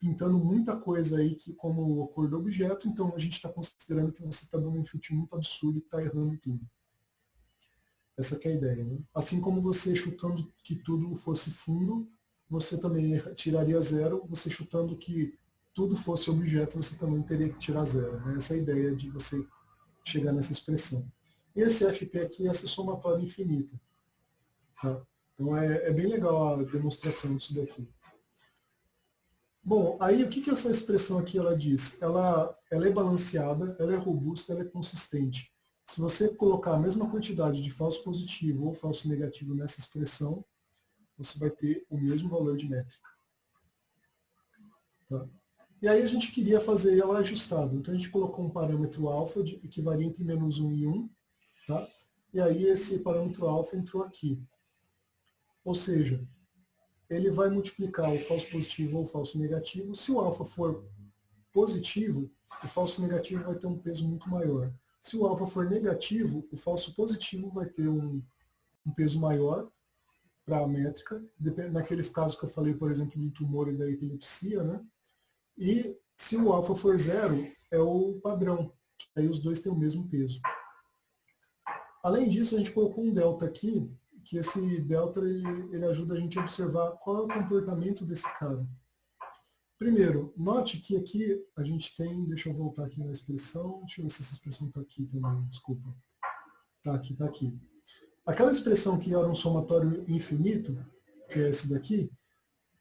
pintando muita coisa aí que como cor do objeto, então a gente está considerando que você está dando um chute muito absurdo e está errando tudo. Essa que é a ideia, né? Assim como você chutando que tudo fosse fundo, você também tiraria 0, você chutando que tudo fosse objeto, você também teria que tirar 0. Né? Essa é a ideia de você chegar nessa expressão. E esse FP aqui é essa somatória infinita. Tá? Então é bem legal a demonstração disso daqui. Bom, aí o que essa expressão aqui ela diz? Ela é balanceada, ela é robusta, ela é consistente. Se você colocar a mesma quantidade de falso positivo ou falso negativo nessa expressão, você vai ter o mesmo valor de métrica. Tá? E aí a gente queria fazer ela ajustável. Então a gente colocou um parâmetro alfa que varia entre -1 e 1. Tá? E aí esse parâmetro alfa entrou aqui. Ou seja, ele vai multiplicar o falso positivo ou o falso negativo. Se o alfa for positivo, o falso negativo vai ter um peso muito maior. Se o alfa for negativo, o falso positivo vai ter um peso maior para a métrica, naqueles casos que eu falei, por exemplo, do tumor e da epilepsia, né? E se o alfa for 0, é o padrão, que aí os dois têm o mesmo peso. Além disso, a gente colocou um delta aqui, que esse delta ele ajuda a gente a observar qual é o comportamento desse cara. Primeiro, note que aqui a gente tem, deixa eu voltar aqui na expressão, deixa eu ver se essa expressão está aqui também, desculpa. Está aqui, está aqui. Aquela expressão que era um somatório infinito, que é esse daqui,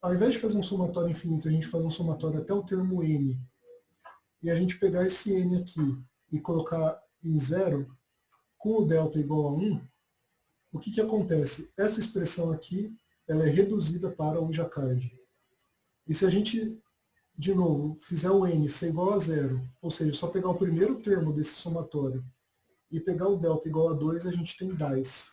ao invés de fazer um somatório infinito, a gente faz um somatório até o termo n, e a gente pegar esse n aqui e colocar em 0, com o delta igual a 1, o que acontece? Essa expressão aqui ela é reduzida para o Jacquard. E se a gente, de novo, fizer o n ser igual a 0, ou seja, só pegar o primeiro termo desse somatório e pegar o delta igual a 2, a gente tem DAIS.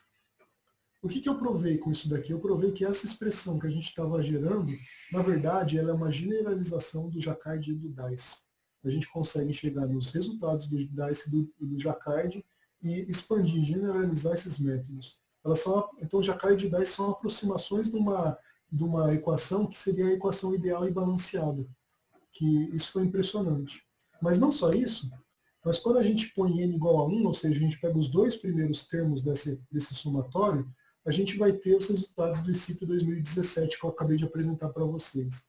O que eu provei com isso daqui? Eu provei que essa expressão que a gente estava gerando, na verdade, ela é uma generalização do Jacquard e do DAIS. A gente consegue chegar nos resultados do DAIS e do Jacquard e expandir, generalizar esses métodos. Então, Jacquard e DAIS são aproximações de uma equação que seria a equação ideal e balanceada. Que isso foi impressionante. Mas não só isso, mas quando a gente põe n igual a 1, ou seja, a gente pega os dois primeiros termos desse somatório, a gente vai ter os resultados do ICIP 2017 que eu acabei de apresentar para vocês.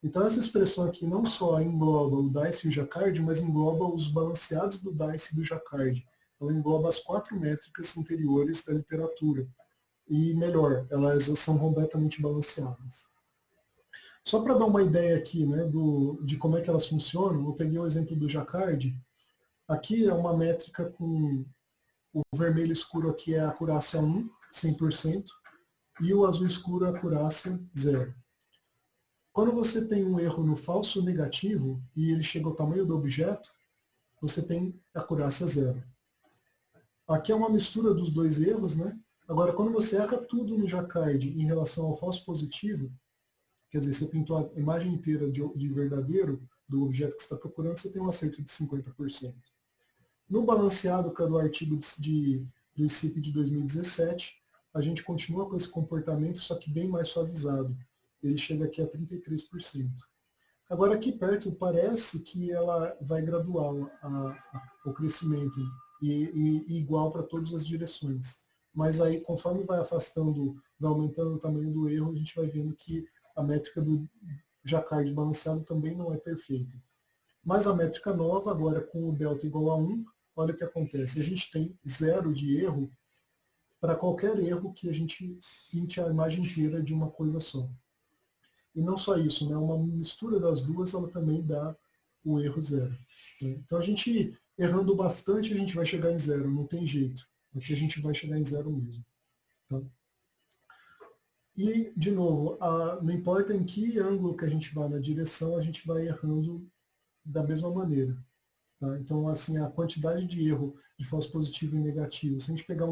Então essa expressão aqui não só engloba o DAIS e o Jacquard, mas engloba os balanceados do DAIS e do Jacquard. Ela engloba as 4 métricas anteriores da literatura. E melhor, elas são completamente balanceadas. Só para dar uma ideia aqui, né, de como é que elas funcionam, eu peguei o exemplo do Jacquard. Aqui é uma métrica com o vermelho escuro aqui é a acurácia 1, 100%, e o azul escuro é a acurácia 0. Quando você tem um erro no falso negativo e ele chega ao tamanho do objeto, você tem acurácia 0. Aqui é uma mistura dos dois erros, né? Agora, quando você erra tudo no Jacquard em relação ao falso positivo, quer dizer, você pintou a imagem inteira de verdadeiro do objeto que você está procurando, você tem um acerto de 50%. No balanceado, que é do artigo do ICIP de 2017, a gente continua com esse comportamento, só que bem mais suavizado. Ele chega aqui a 33%. Agora, aqui perto, parece que ela vai graduar o crescimento e igual para todas as direções. Mas aí, conforme vai afastando, vai aumentando o tamanho do erro, a gente vai vendo que a métrica do Jacquard balanceado também não é perfeita. Mas a métrica nova, agora com o delta igual a 1, olha o que acontece. A gente tem 0 de erro para qualquer erro que a gente pinte a imagem inteira de uma coisa só. E não só isso, né? Uma mistura das duas, ela também dá o erro 0. Então a gente, errando bastante, a gente vai chegar em 0, não tem jeito. Aqui a gente vai chegar em 0 mesmo. Tá? E, de novo, não importa em que ângulo que a gente vá na direção, a gente vai errando da mesma maneira. Tá? Então, assim, a quantidade de erro de falso positivo e negativo, se a gente pegar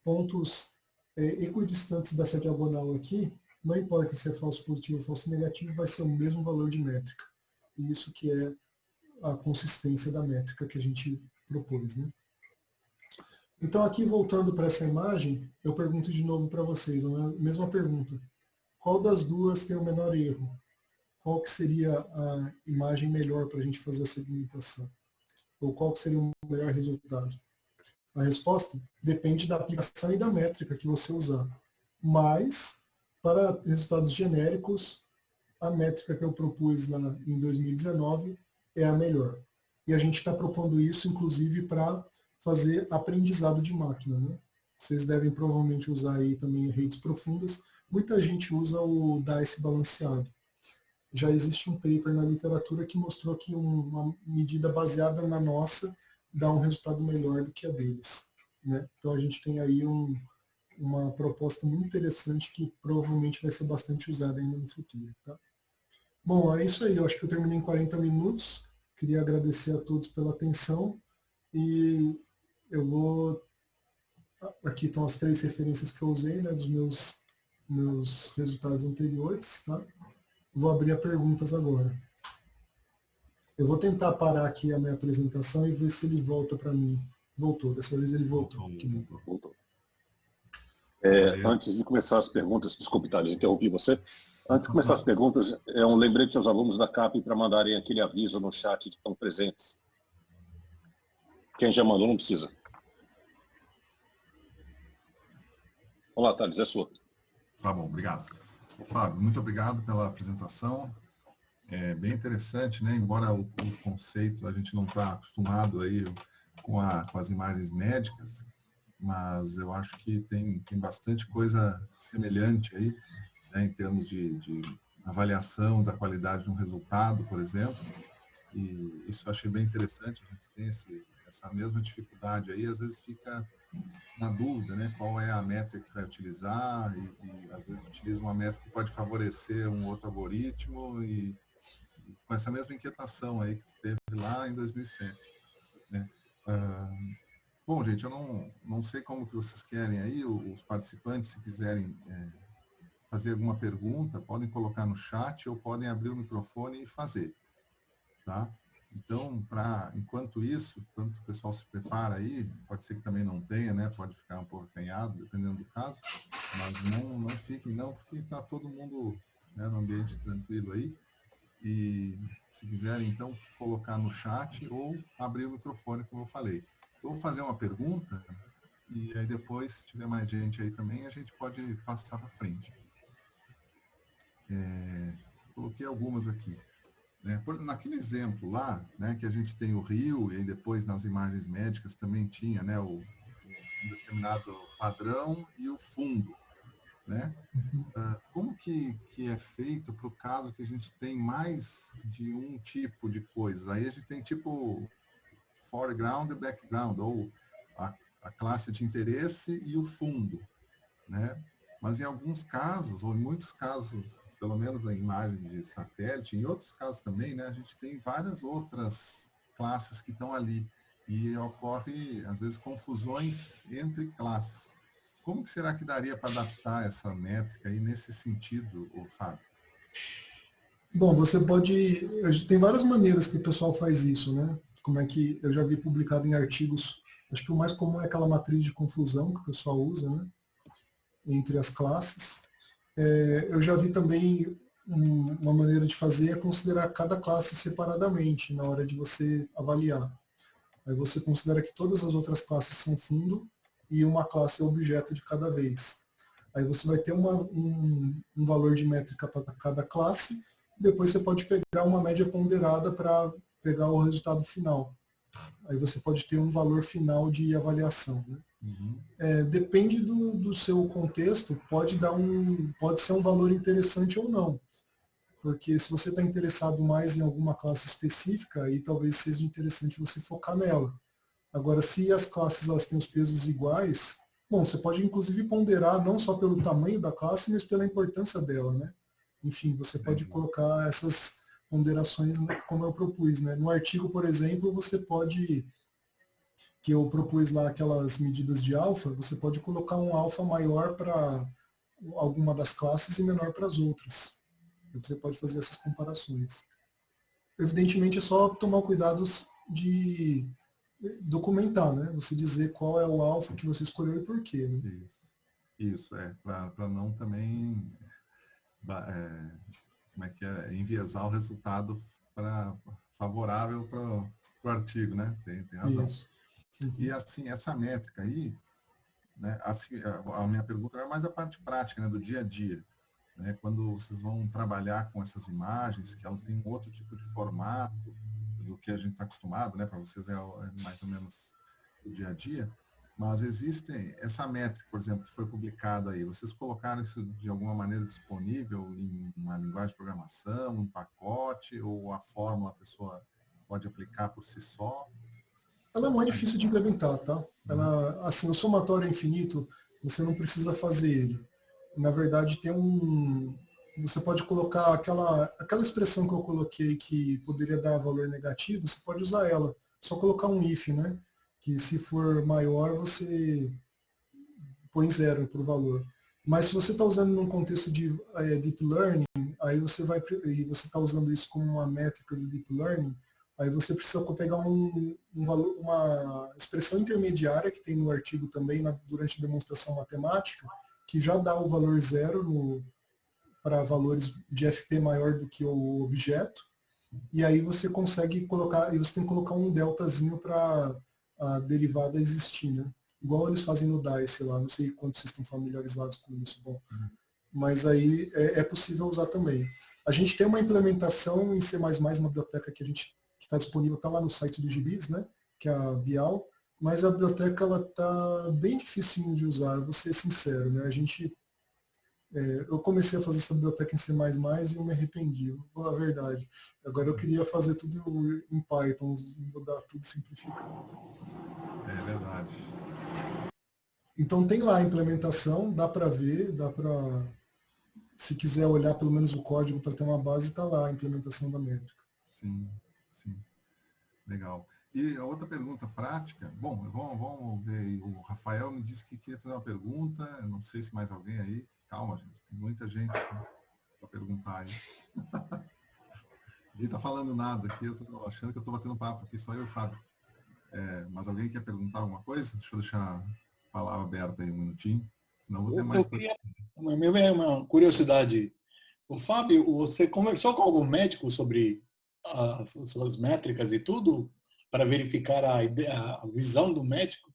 pontos equidistantes dessa diagonal aqui, não importa se é falso positivo ou falso negativo, vai ser o mesmo valor de métrica. E isso que é a consistência da métrica que a gente propôs. Né? Então, aqui, voltando para essa imagem, eu pergunto de novo para vocês, a mesma pergunta. Qual das duas tem o menor erro? qual que seria a imagem melhor para a gente fazer a segmentação? Ou qual que seria o melhor resultado? A resposta depende da aplicação e da métrica que você usar. Mas, para resultados genéricos, a métrica que eu propus lá em 2019 é a melhor. E a gente está propondo isso, inclusive, para fazer aprendizado de máquina, né? Vocês devem provavelmente usar aí também redes profundas. Muita gente usa o DICE balanceado. Já existe um paper na literatura que mostrou que uma medida baseada na nossa dá um resultado melhor do que a deles, né? Então a gente tem aí uma proposta muito interessante que provavelmente vai ser bastante usada ainda no futuro, tá? Bom, é isso aí. Eu acho que eu terminei em 40 minutos. Queria agradecer a todos pela atenção e eu vou... Aqui estão as 3 referências que eu usei, né, dos meus resultados anteriores, tá? Vou abrir a perguntas agora. Eu vou tentar parar aqui a minha apresentação e ver se ele volta para mim. Voltou, dessa vez ele voltou. Voltou. Antes de começar as perguntas, desculpe, Thales, interrompi você. Antes de começar as perguntas, é um lembrete aos alunos da CAP para mandarem aquele aviso no chat de que estão presentes. Quem já mandou não precisa. Olá, Thales, é sua. Tá bom, obrigado. Fábio, muito obrigado pela apresentação. É bem interessante, né? Embora o conceito a gente não está acostumado aí com as imagens médicas, mas eu acho que tem bastante coisa semelhante aí, né, em termos de avaliação da qualidade de um resultado, por exemplo. E isso eu achei bem interessante. A gente tem essa mesma dificuldade aí, às vezes fica na dúvida, né, qual é a métrica que vai utilizar, e às vezes utiliza uma métrica que pode favorecer um outro algoritmo, e com essa mesma inquietação aí que teve lá em 2007. Né? Bom, gente, eu não sei como que vocês querem aí, os participantes, se quiserem fazer alguma pergunta, podem colocar no chat ou podem abrir o microfone e fazer, tá? Então, enquanto isso, enquanto o pessoal se prepara aí, pode ser que também não tenha, né? Pode ficar um pouco acanhado, dependendo do caso, mas não fiquem não, porque está todo mundo, né, no ambiente tranquilo aí. E se quiserem, então, colocar no chat ou abrir o microfone, como eu falei. Eu vou fazer uma pergunta e aí depois, se tiver mais gente aí também, a gente pode passar para frente. Coloquei algumas aqui. Naquele exemplo lá, né, que a gente tem o rio, e aí depois nas imagens médicas também tinha, né, um determinado padrão e o fundo, né? Como que é feito para o caso que a gente tem mais de um tipo de coisas? Aí a gente tem tipo foreground e background, ou a classe de interesse e o fundo, né? Mas em alguns casos, ou em muitos casos, pelo menos em imagens de satélite, em outros casos também, né, a gente tem várias outras classes que estão ali e ocorre, às vezes, confusões entre classes. Como que será que daria para adaptar essa métrica aí nesse sentido, Fábio? Bom, você pode... Tem várias maneiras que o pessoal faz isso, né? Como é que eu já vi publicado em artigos, acho que o mais comum é aquela matriz de confusão que o pessoal usa, né? Entre as classes. Eu já vi também uma maneira de fazer é considerar cada classe separadamente na hora de você avaliar. Aí você considera que todas as outras classes são fundo e uma classe é objeto de cada vez. Aí você vai ter um valor de métrica para cada classe, e depois você pode pegar uma média ponderada para pegar o resultado final. Aí você pode ter um valor final de avaliação, né? Depende do seu contexto, pode ser um valor interessante ou não. Porque se você está interessado mais em alguma classe específica, aí talvez seja interessante você focar nela. Agora, se as classes elas têm os pesos iguais, bom, você pode inclusive ponderar não só pelo tamanho da classe, mas pela importância dela, né? Enfim, você pode colocar essas ponderações, né, como eu propus, né? No artigo, por exemplo, você pode... que eu propus lá aquelas medidas de alfa, você pode colocar um alfa maior para alguma das classes e menor para as outras. E você pode fazer essas comparações. Evidentemente, é só tomar cuidado de documentar, né? Você dizer qual é o alfa que você escolheu e por quê. Né? Isso, para não também como é que é, enviesar o resultado favorável para o artigo, né? Tem razão. Isso. Uhum. E assim, essa métrica aí, né, assim, a minha pergunta é mais a parte prática, né, do dia a dia. Né, quando vocês vão trabalhar com essas imagens, que ela tem um outro tipo de formato do que a gente está acostumado, né, para vocês é mais ou menos o dia a dia, mas existem, essa métrica, por exemplo, que foi publicada aí, vocês colocaram isso de alguma maneira disponível em uma linguagem de programação, um pacote, ou a fórmula a pessoa pode aplicar por si só? Ela não é difícil de implementar, tá? Ela, assim, o somatório infinito, você não precisa fazer ele. Na verdade, você pode colocar aquela expressão que eu coloquei que poderia dar valor negativo, você pode usar ela. Só colocar um if, né? Que se for maior, você põe 0 para o valor. Mas se você está usando num contexto de deep learning, aí você está usando isso como uma métrica do deep learning, aí você precisa pegar uma expressão intermediária que tem no artigo também durante a demonstração matemática, que já dá o valor 0 para valores de FP maior do que o objeto, e aí você consegue colocar, e você tem que colocar um deltazinho para a derivada existir, né? Igual eles fazem no DICE lá, não sei quanto vocês estão familiarizados com isso, bom. Mas aí é possível usar também. A gente tem uma implementação em C++ na biblioteca que está disponível, está lá no site do GBIS, né? Que é a Bial, mas a biblioteca ela está bem dificinho de usar, vou ser sincero, né? Eu comecei a fazer essa biblioteca em C++ e eu me arrependi, vou falar a verdade. Agora eu queria fazer tudo em Python, mudar tudo simplificado. É verdade. Então tem lá a implementação, dá para ver, se quiser olhar pelo menos o código para ter uma base, está lá a implementação da métrica. Sim, sim. Legal. E a outra pergunta prática, bom, vamos ver aí. O Rafael me disse que queria fazer uma pergunta, eu não sei se mais alguém aí. Calma, gente, tem muita gente para perguntar aí. Ninguém está falando nada aqui, eu estou achando que eu estou batendo papo aqui, só eu e o Fábio. Mas alguém quer perguntar alguma coisa? Deixa eu deixar a palavra aberta aí um minutinho, senão eu vou ter mais... Uma curiosidade. O Fábio, você conversou com algum médico sobre as suas métricas e tudo, para verificar a visão do médico?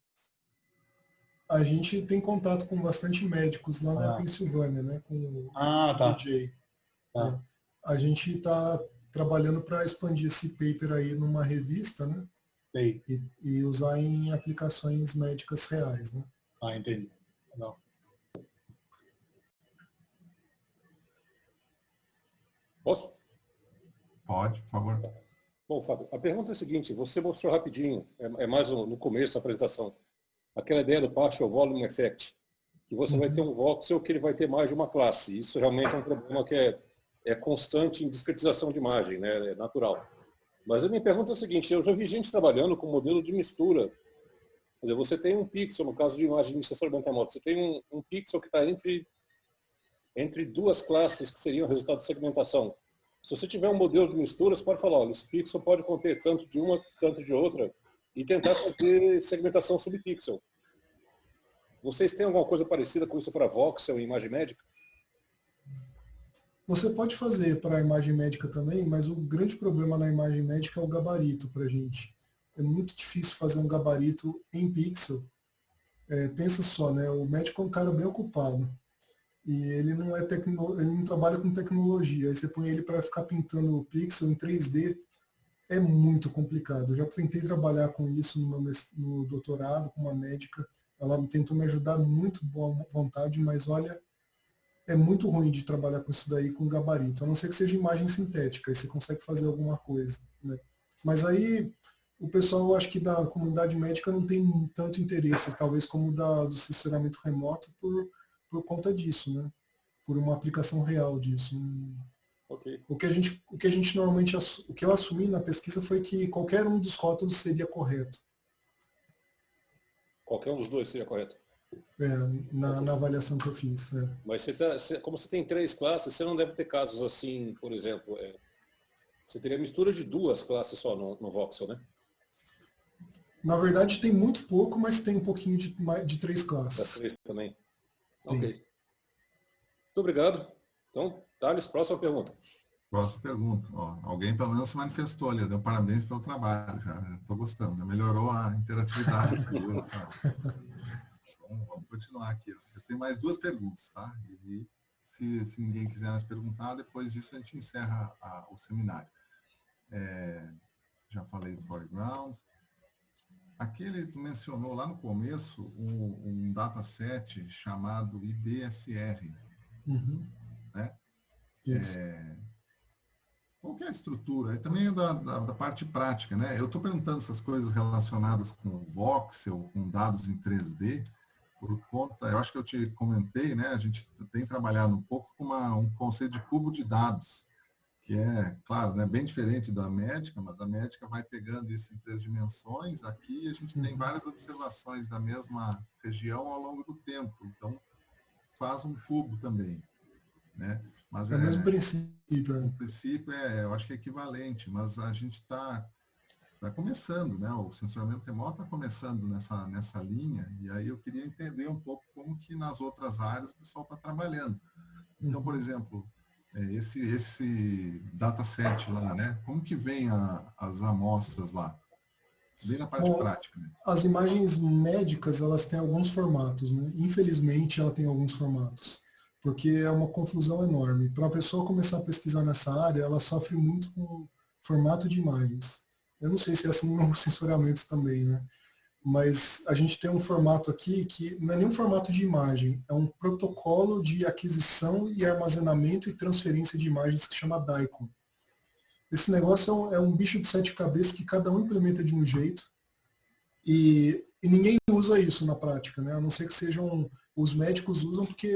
A gente tem contato com bastante médicos lá na Pensilvânia, né? Com tá. o Jay. A gente está trabalhando para expandir esse paper aí numa revista, né? E usar em aplicações médicas reais, né? Entendi. Legal. Posso? Pode, por favor. Bom, Fábio, a pergunta é a seguinte, você mostrou rapidinho, é mais no começo da apresentação, aquela ideia do Partial Volume Effect, que você vai ter um voxel que ele vai ter mais de uma classe. Isso realmente é um problema que é constante em discretização de imagem, né? É natural. Mas a minha pergunta é a seguinte, eu já vi gente trabalhando com modelo de mistura. Quer dizer, você tem um pixel, no caso de imagem de sensor remoto, você tem um pixel que está entre duas classes que seriam resultado de segmentação. Se você tiver um modelo de mistura, você pode falar, olha, esse pixel pode conter tanto de uma, tanto de outra, e tentar fazer segmentação subpixel. Vocês têm alguma coisa parecida com isso para voxel e imagem médica? Você pode fazer para a imagem médica também, mas o grande problema na imagem médica é o gabarito para a gente. É muito difícil fazer um gabarito em pixel. Pensa só, né? O médico é um cara bem ocupado. E ele não ele não trabalha com tecnologia. Aí você põe ele para ficar pintando o pixel em 3D, é muito complicado. Eu já tentei trabalhar com isso no doutorado, com uma médica. Ela tentou me ajudar, muito boa vontade, mas olha, é muito ruim de trabalhar com isso daí, com gabarito. A não ser que seja imagem sintética, aí você consegue fazer alguma coisa, né? Mas aí o pessoal, eu acho que da comunidade médica não tem tanto interesse, talvez como do sensoramento remoto, por conta disso, né? Por uma aplicação real disso. Okay. O que a gente normalmente, o que eu assumi na pesquisa foi que qualquer um dos rótulos seria correto. Qualquer um dos dois seria correto? Na avaliação que eu fiz. Mas como você tem 3 classes, você não deve ter casos assim, por exemplo, você teria mistura de 2 classes só no voxel, né? Na verdade tem muito pouco, mas tem um pouquinho de 3 classes. 3 também. Ok. Muito obrigado. Então, Thales, próxima pergunta. Próxima pergunta. Ó, alguém pelo menos se manifestou ali, deu parabéns pelo trabalho, já estou gostando, já melhorou a interatividade. Então, vamos continuar aqui. Ó. Eu tenho mais 2 perguntas, tá? E se ninguém quiser mais perguntar, depois disso a gente encerra o seminário. Já falei do foreground. Aquele, tu mencionou lá no começo, um dataset chamado IBSR, né? Isso. Qual que é a estrutura? E também da parte prática, né? Eu estou perguntando essas coisas relacionadas com voxel, com dados em 3D, por conta, eu acho que eu te comentei, né? A gente tem trabalhado um pouco com um conceito de cubo de dados, que é, claro, né, bem diferente da médica, mas a médica vai pegando isso em 3 dimensões. Aqui a gente tem várias observações da mesma região ao longo do tempo, então faz um cubo também, né? Mas É o mesmo princípio. o princípio eu acho que é equivalente, mas a gente está começando, né? O sensoramento remoto está começando nessa linha, e aí eu queria entender um pouco como que nas outras áreas o pessoal está trabalhando. Então, por exemplo, esse dataset lá, né? Como que vem as amostras lá? Bem na parte prática. Né? As imagens médicas, elas têm alguns formatos, né? Infelizmente, ela tem alguns formatos, porque é uma confusão enorme. Para a pessoa começar a pesquisar nessa área, ela sofre muito com formato de imagens. Eu não sei se é assim no sensoriamento também, né? Mas a gente tem um formato aqui que não é nem um formato de imagem, é um protocolo de aquisição e armazenamento e transferência de imagens que se chama DICOM. Esse negócio é um bicho de 7 cabeças que cada um implementa de um jeito e ninguém usa isso na prática, né? A não ser que sejam, os médicos usam porque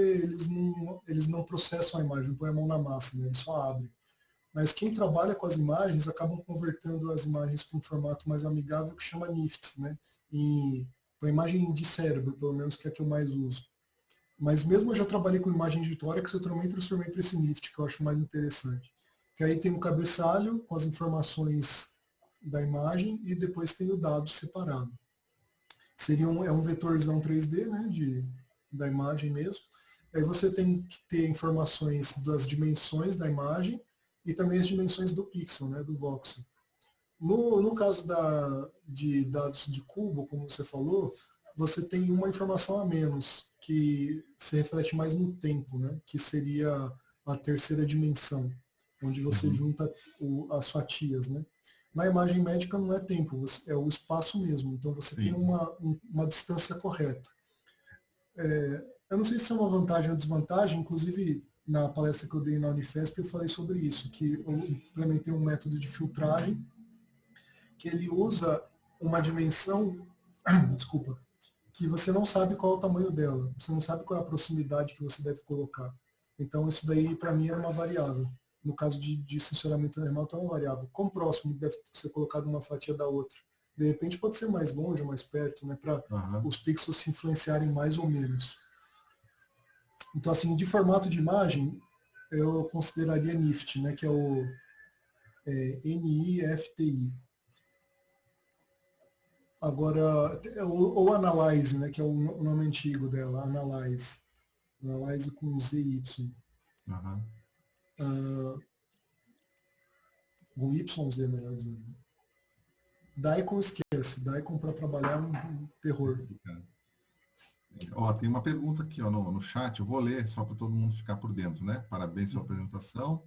eles não processam a imagem, não põem a mão na massa, né? Eles só abrem. Mas quem trabalha com as imagens acabam convertendo as imagens para um formato mais amigável que chama NIFT, né? Para imagem de cérebro, pelo menos, que é a que eu mais uso. Mas mesmo eu já trabalhei com imagem de tórax, eu também transformei para esse NIFT, que eu acho mais interessante. Que aí tem um cabeçalho com as informações da imagem e depois tem o dado separado. É um vetorzão 3D, né, da imagem mesmo. Aí você tem que ter informações das dimensões da imagem e também as dimensões do pixel, né, do voxel. No caso de dados de cubo, como você falou, você tem uma informação a menos, que se reflete mais no tempo, né, que seria a terceira dimensão, onde você junta as fatias, né? Na imagem médica não é tempo, é o espaço mesmo. Então você tem uma distância correta. Eu não sei se é uma vantagem ou desvantagem, inclusive na palestra que eu dei na Unifesp eu falei sobre isso, que eu implementei um método de filtragem que ele usa uma dimensão, desculpa, que você não sabe qual é o tamanho dela, você não sabe qual é a proximidade que você deve colocar. Então isso daí para mim era uma variável. No caso de sensoramento remoto é uma variável. Quão próximo deve ser colocado uma fatia da outra? De repente pode ser mais longe ou mais perto, né, para os pixels se influenciarem mais ou menos. Então, assim, de formato de imagem, eu consideraria NIFT, né, que é o NIFTI. Agora, ou Analyze, né, que é o nome antigo dela, Analyze. Analyze com ZY. O YZ, melhor dizendo. DICOM esquece. DICOM para trabalhar é um terror. Ó, tem uma pergunta aqui ó, no chat, eu vou ler só para todo mundo ficar por dentro, né? Parabéns pela apresentação.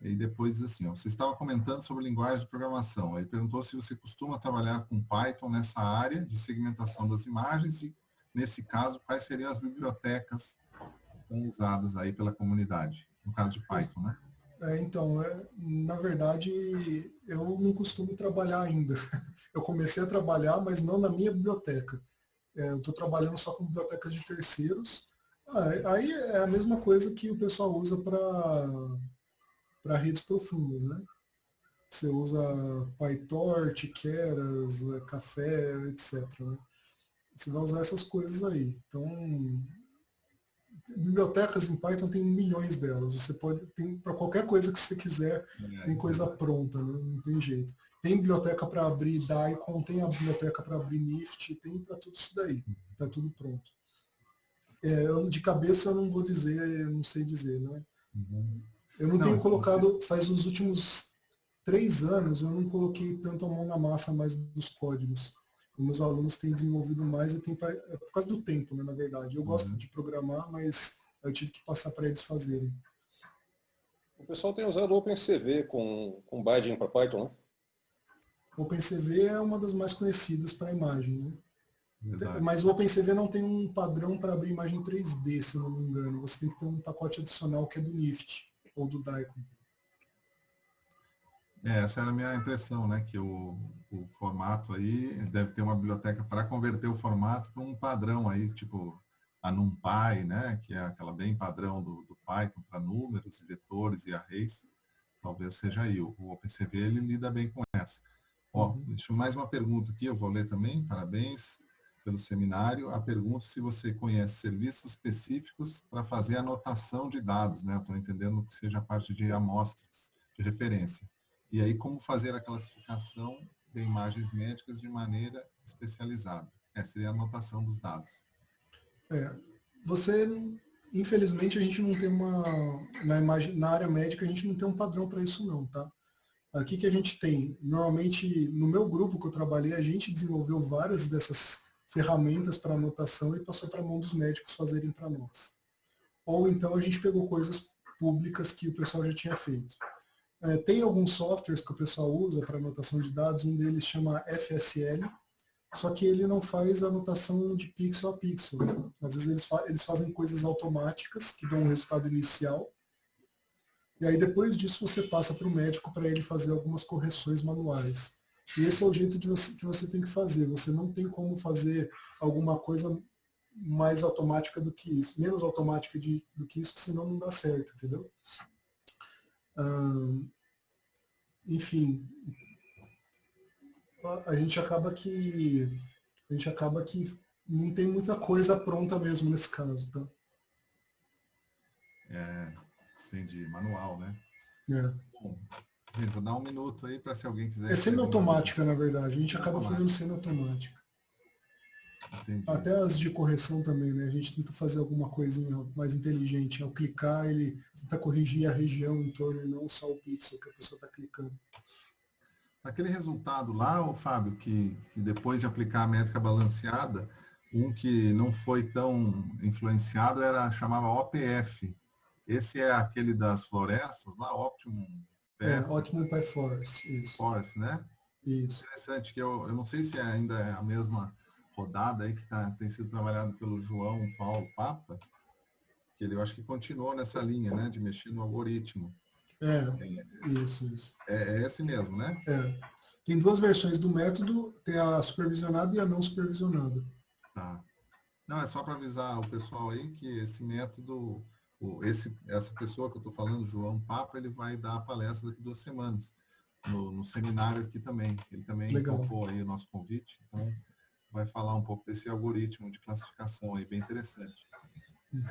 E depois diz assim, ó, você estava comentando sobre linguagem de programação. Ele perguntou se você costuma trabalhar com Python nessa área de segmentação das imagens e, nesse caso, quais seriam as bibliotecas usadas aí pela comunidade, no caso de Python, né? Então, na verdade, eu não costumo trabalhar ainda. Eu comecei a trabalhar, mas não na minha biblioteca. Eu estou trabalhando só com bibliotecas de terceiros. Aí é a mesma coisa que o pessoal usa para redes profundas, né? Você usa PyTorch, Keras, Café, etc. Né? Você vai usar essas coisas aí. Então, bibliotecas em Python tem milhões delas. Você pode, para qualquer coisa que você quiser, tem coisa pronta, né? Não tem jeito. Tem biblioteca para abrir DICOM, tem a biblioteca para abrir NIFT, tem para tudo isso daí. Está tudo pronto. De cabeça eu não vou dizer, eu não sei dizer, né? Eu não tenho colocado, faz os últimos 3 anos, eu não coloquei tanto a mão na massa mais dos códigos. Os meus alunos têm desenvolvido mais, é por causa do tempo, né, na verdade. Eu gosto de programar, mas eu tive que passar para eles fazerem. O pessoal tem usado o OpenCV com binding para Python, né? O OpenCV é uma das mais conhecidas para imagem, né? Verdade. Mas o OpenCV não tem um padrão para abrir imagem 3D, se não me engano. Você tem que ter um pacote adicional que é do NIFT ou do Daikon. Essa era a minha impressão, né? Que o formato aí deve ter uma biblioteca para converter o formato para um padrão aí, tipo a NumPy, né? Que é aquela bem padrão do Python para números, vetores e arrays. Talvez seja aí. O OpenCV ele lida bem com essa. Ó, deixa eu mais uma pergunta aqui, eu vou ler também. Parabéns pelo seminário. A pergunta se você conhece serviços específicos para fazer anotação de dados, né? Estou entendendo que seja a parte de amostras de referência. E aí, como fazer a classificação de imagens médicas de maneira especializada? Essa seria a anotação dos dados. Infelizmente, a gente não tem na área médica, a gente não tem um padrão para isso não, tá? Aqui que a gente tem, normalmente, no meu grupo que eu trabalhei, a gente desenvolveu várias dessas ferramentas para anotação e passou para a mão dos médicos fazerem para nós. Ou então a gente pegou coisas públicas que o pessoal já tinha feito. Tem alguns softwares que o pessoal usa para anotação de dados, um deles chama FSL, só que ele não faz anotação de pixel a pixel. Né? Às vezes eles fazem coisas automáticas que dão um resultado inicial, e aí depois disso você passa para o médico para ele fazer algumas correções manuais. E esse é o jeito que você tem que fazer. Você não tem como fazer alguma coisa mais automática do que isso, menos automática do que isso, senão não dá certo, entendeu? Enfim, a gente acaba que não tem muita coisa pronta mesmo nesse caso, tá? Entendi, manual, né? Bom, vou dar um minuto aí para se alguém quiser. É semi-automática, na verdade. A gente acaba fazendo semi-automática. Até as de correção também, né? A gente tenta fazer alguma coisinha mais inteligente. Ao clicar, ele tenta corrigir a região em torno e não só o pixel que a pessoa está clicando. Aquele resultado lá, Fábio, que depois de aplicar a métrica balanceada, um que não foi tão influenciado chamava OPF. Esse é aquele das florestas lá, Optimum. Optimum Path Forest, isso. Forest, né? Isso. Interessante, que eu não sei se ainda é a mesma rodada aí que tem sido trabalhado pelo João Paulo Papa, que eu acho que continuou nessa linha, né, de mexer no algoritmo. Isso. É esse mesmo, né? Tem 2 versões do método, tem a supervisionada e a não supervisionada. Tá. Não, é só para avisar o pessoal aí que esse método, essa pessoa que eu estou falando, João Papa, ele vai dar a palestra daqui 2 semanas, no seminário aqui também. Ele também topou aí o nosso convite, então vai falar um pouco desse algoritmo de classificação aí, bem interessante.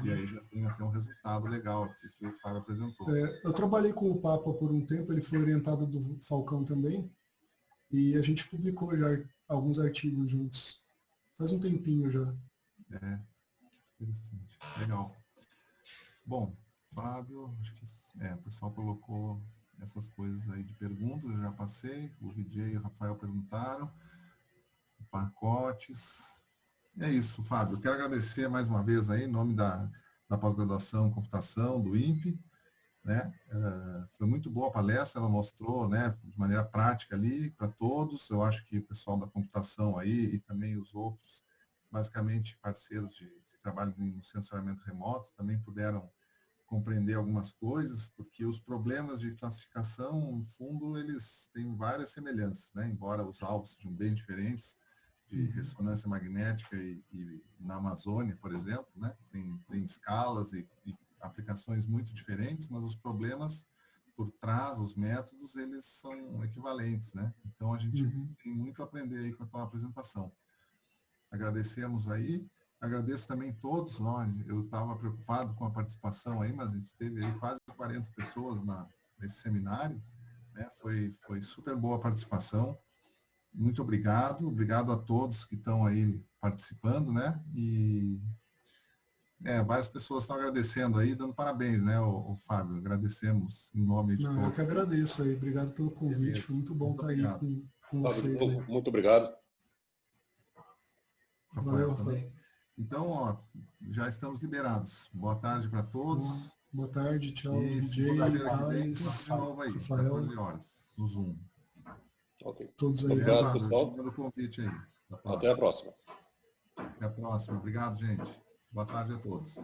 E aí já tem até um resultado legal aqui que o Fábio apresentou. Eu trabalhei com o Papa por um tempo, ele foi orientado do Falcão também, e a gente publicou já alguns artigos juntos. Faz um tempinho já. Interessante. Legal. Bom, Fábio, acho que o pessoal colocou essas coisas aí de perguntas, eu já passei, o VJ e o Rafael perguntaram, pacotes. É isso, Fábio. Eu quero agradecer mais uma vez aí, em nome da pós-graduação em computação, do INPE, né? Foi muito boa a palestra, ela mostrou, né, de maneira prática ali para todos. Eu acho que o pessoal da computação aí e também os outros, basicamente parceiros de trabalho no sensoriamento remoto, também puderam compreender algumas coisas, porque os problemas de classificação, no fundo, eles têm várias semelhanças, né? Embora os alvos sejam bem diferentes, de ressonância magnética e na Amazônia, por exemplo, né? Tem escalas e aplicações muito diferentes, mas os problemas por trás, os métodos, eles são equivalentes, né? Então, a gente tem muito a aprender aí com a tua apresentação. Agradecemos aí. Agradeço também todos, eu estava preocupado com a participação aí, mas a gente teve aí quase 40 pessoas nesse seminário, né? Foi super boa a participação. Muito obrigado a todos que estão aí participando, né? E Várias pessoas estão agradecendo aí, dando parabéns, né, o Fábio? Agradecemos em nome de Não, todos. eu que agradeço aí. Obrigado pelo convite. Beleza. Foi muito bom Muito estar aí obrigado. com vocês. Aí. Muito obrigado. Valeu, também. Rafael. Então, ó, já estamos liberados. Boa tarde para todos. Boa tarde, tchau, E DJ, segunda-feira que vem, Thales, de novo aí, Rafael. 14 horas, no Zoom. Ok. Todos aí. Obrigado, pessoal. Manda o convite aí. Até a próxima. Até a próxima. Obrigado, gente. Boa tarde a todos.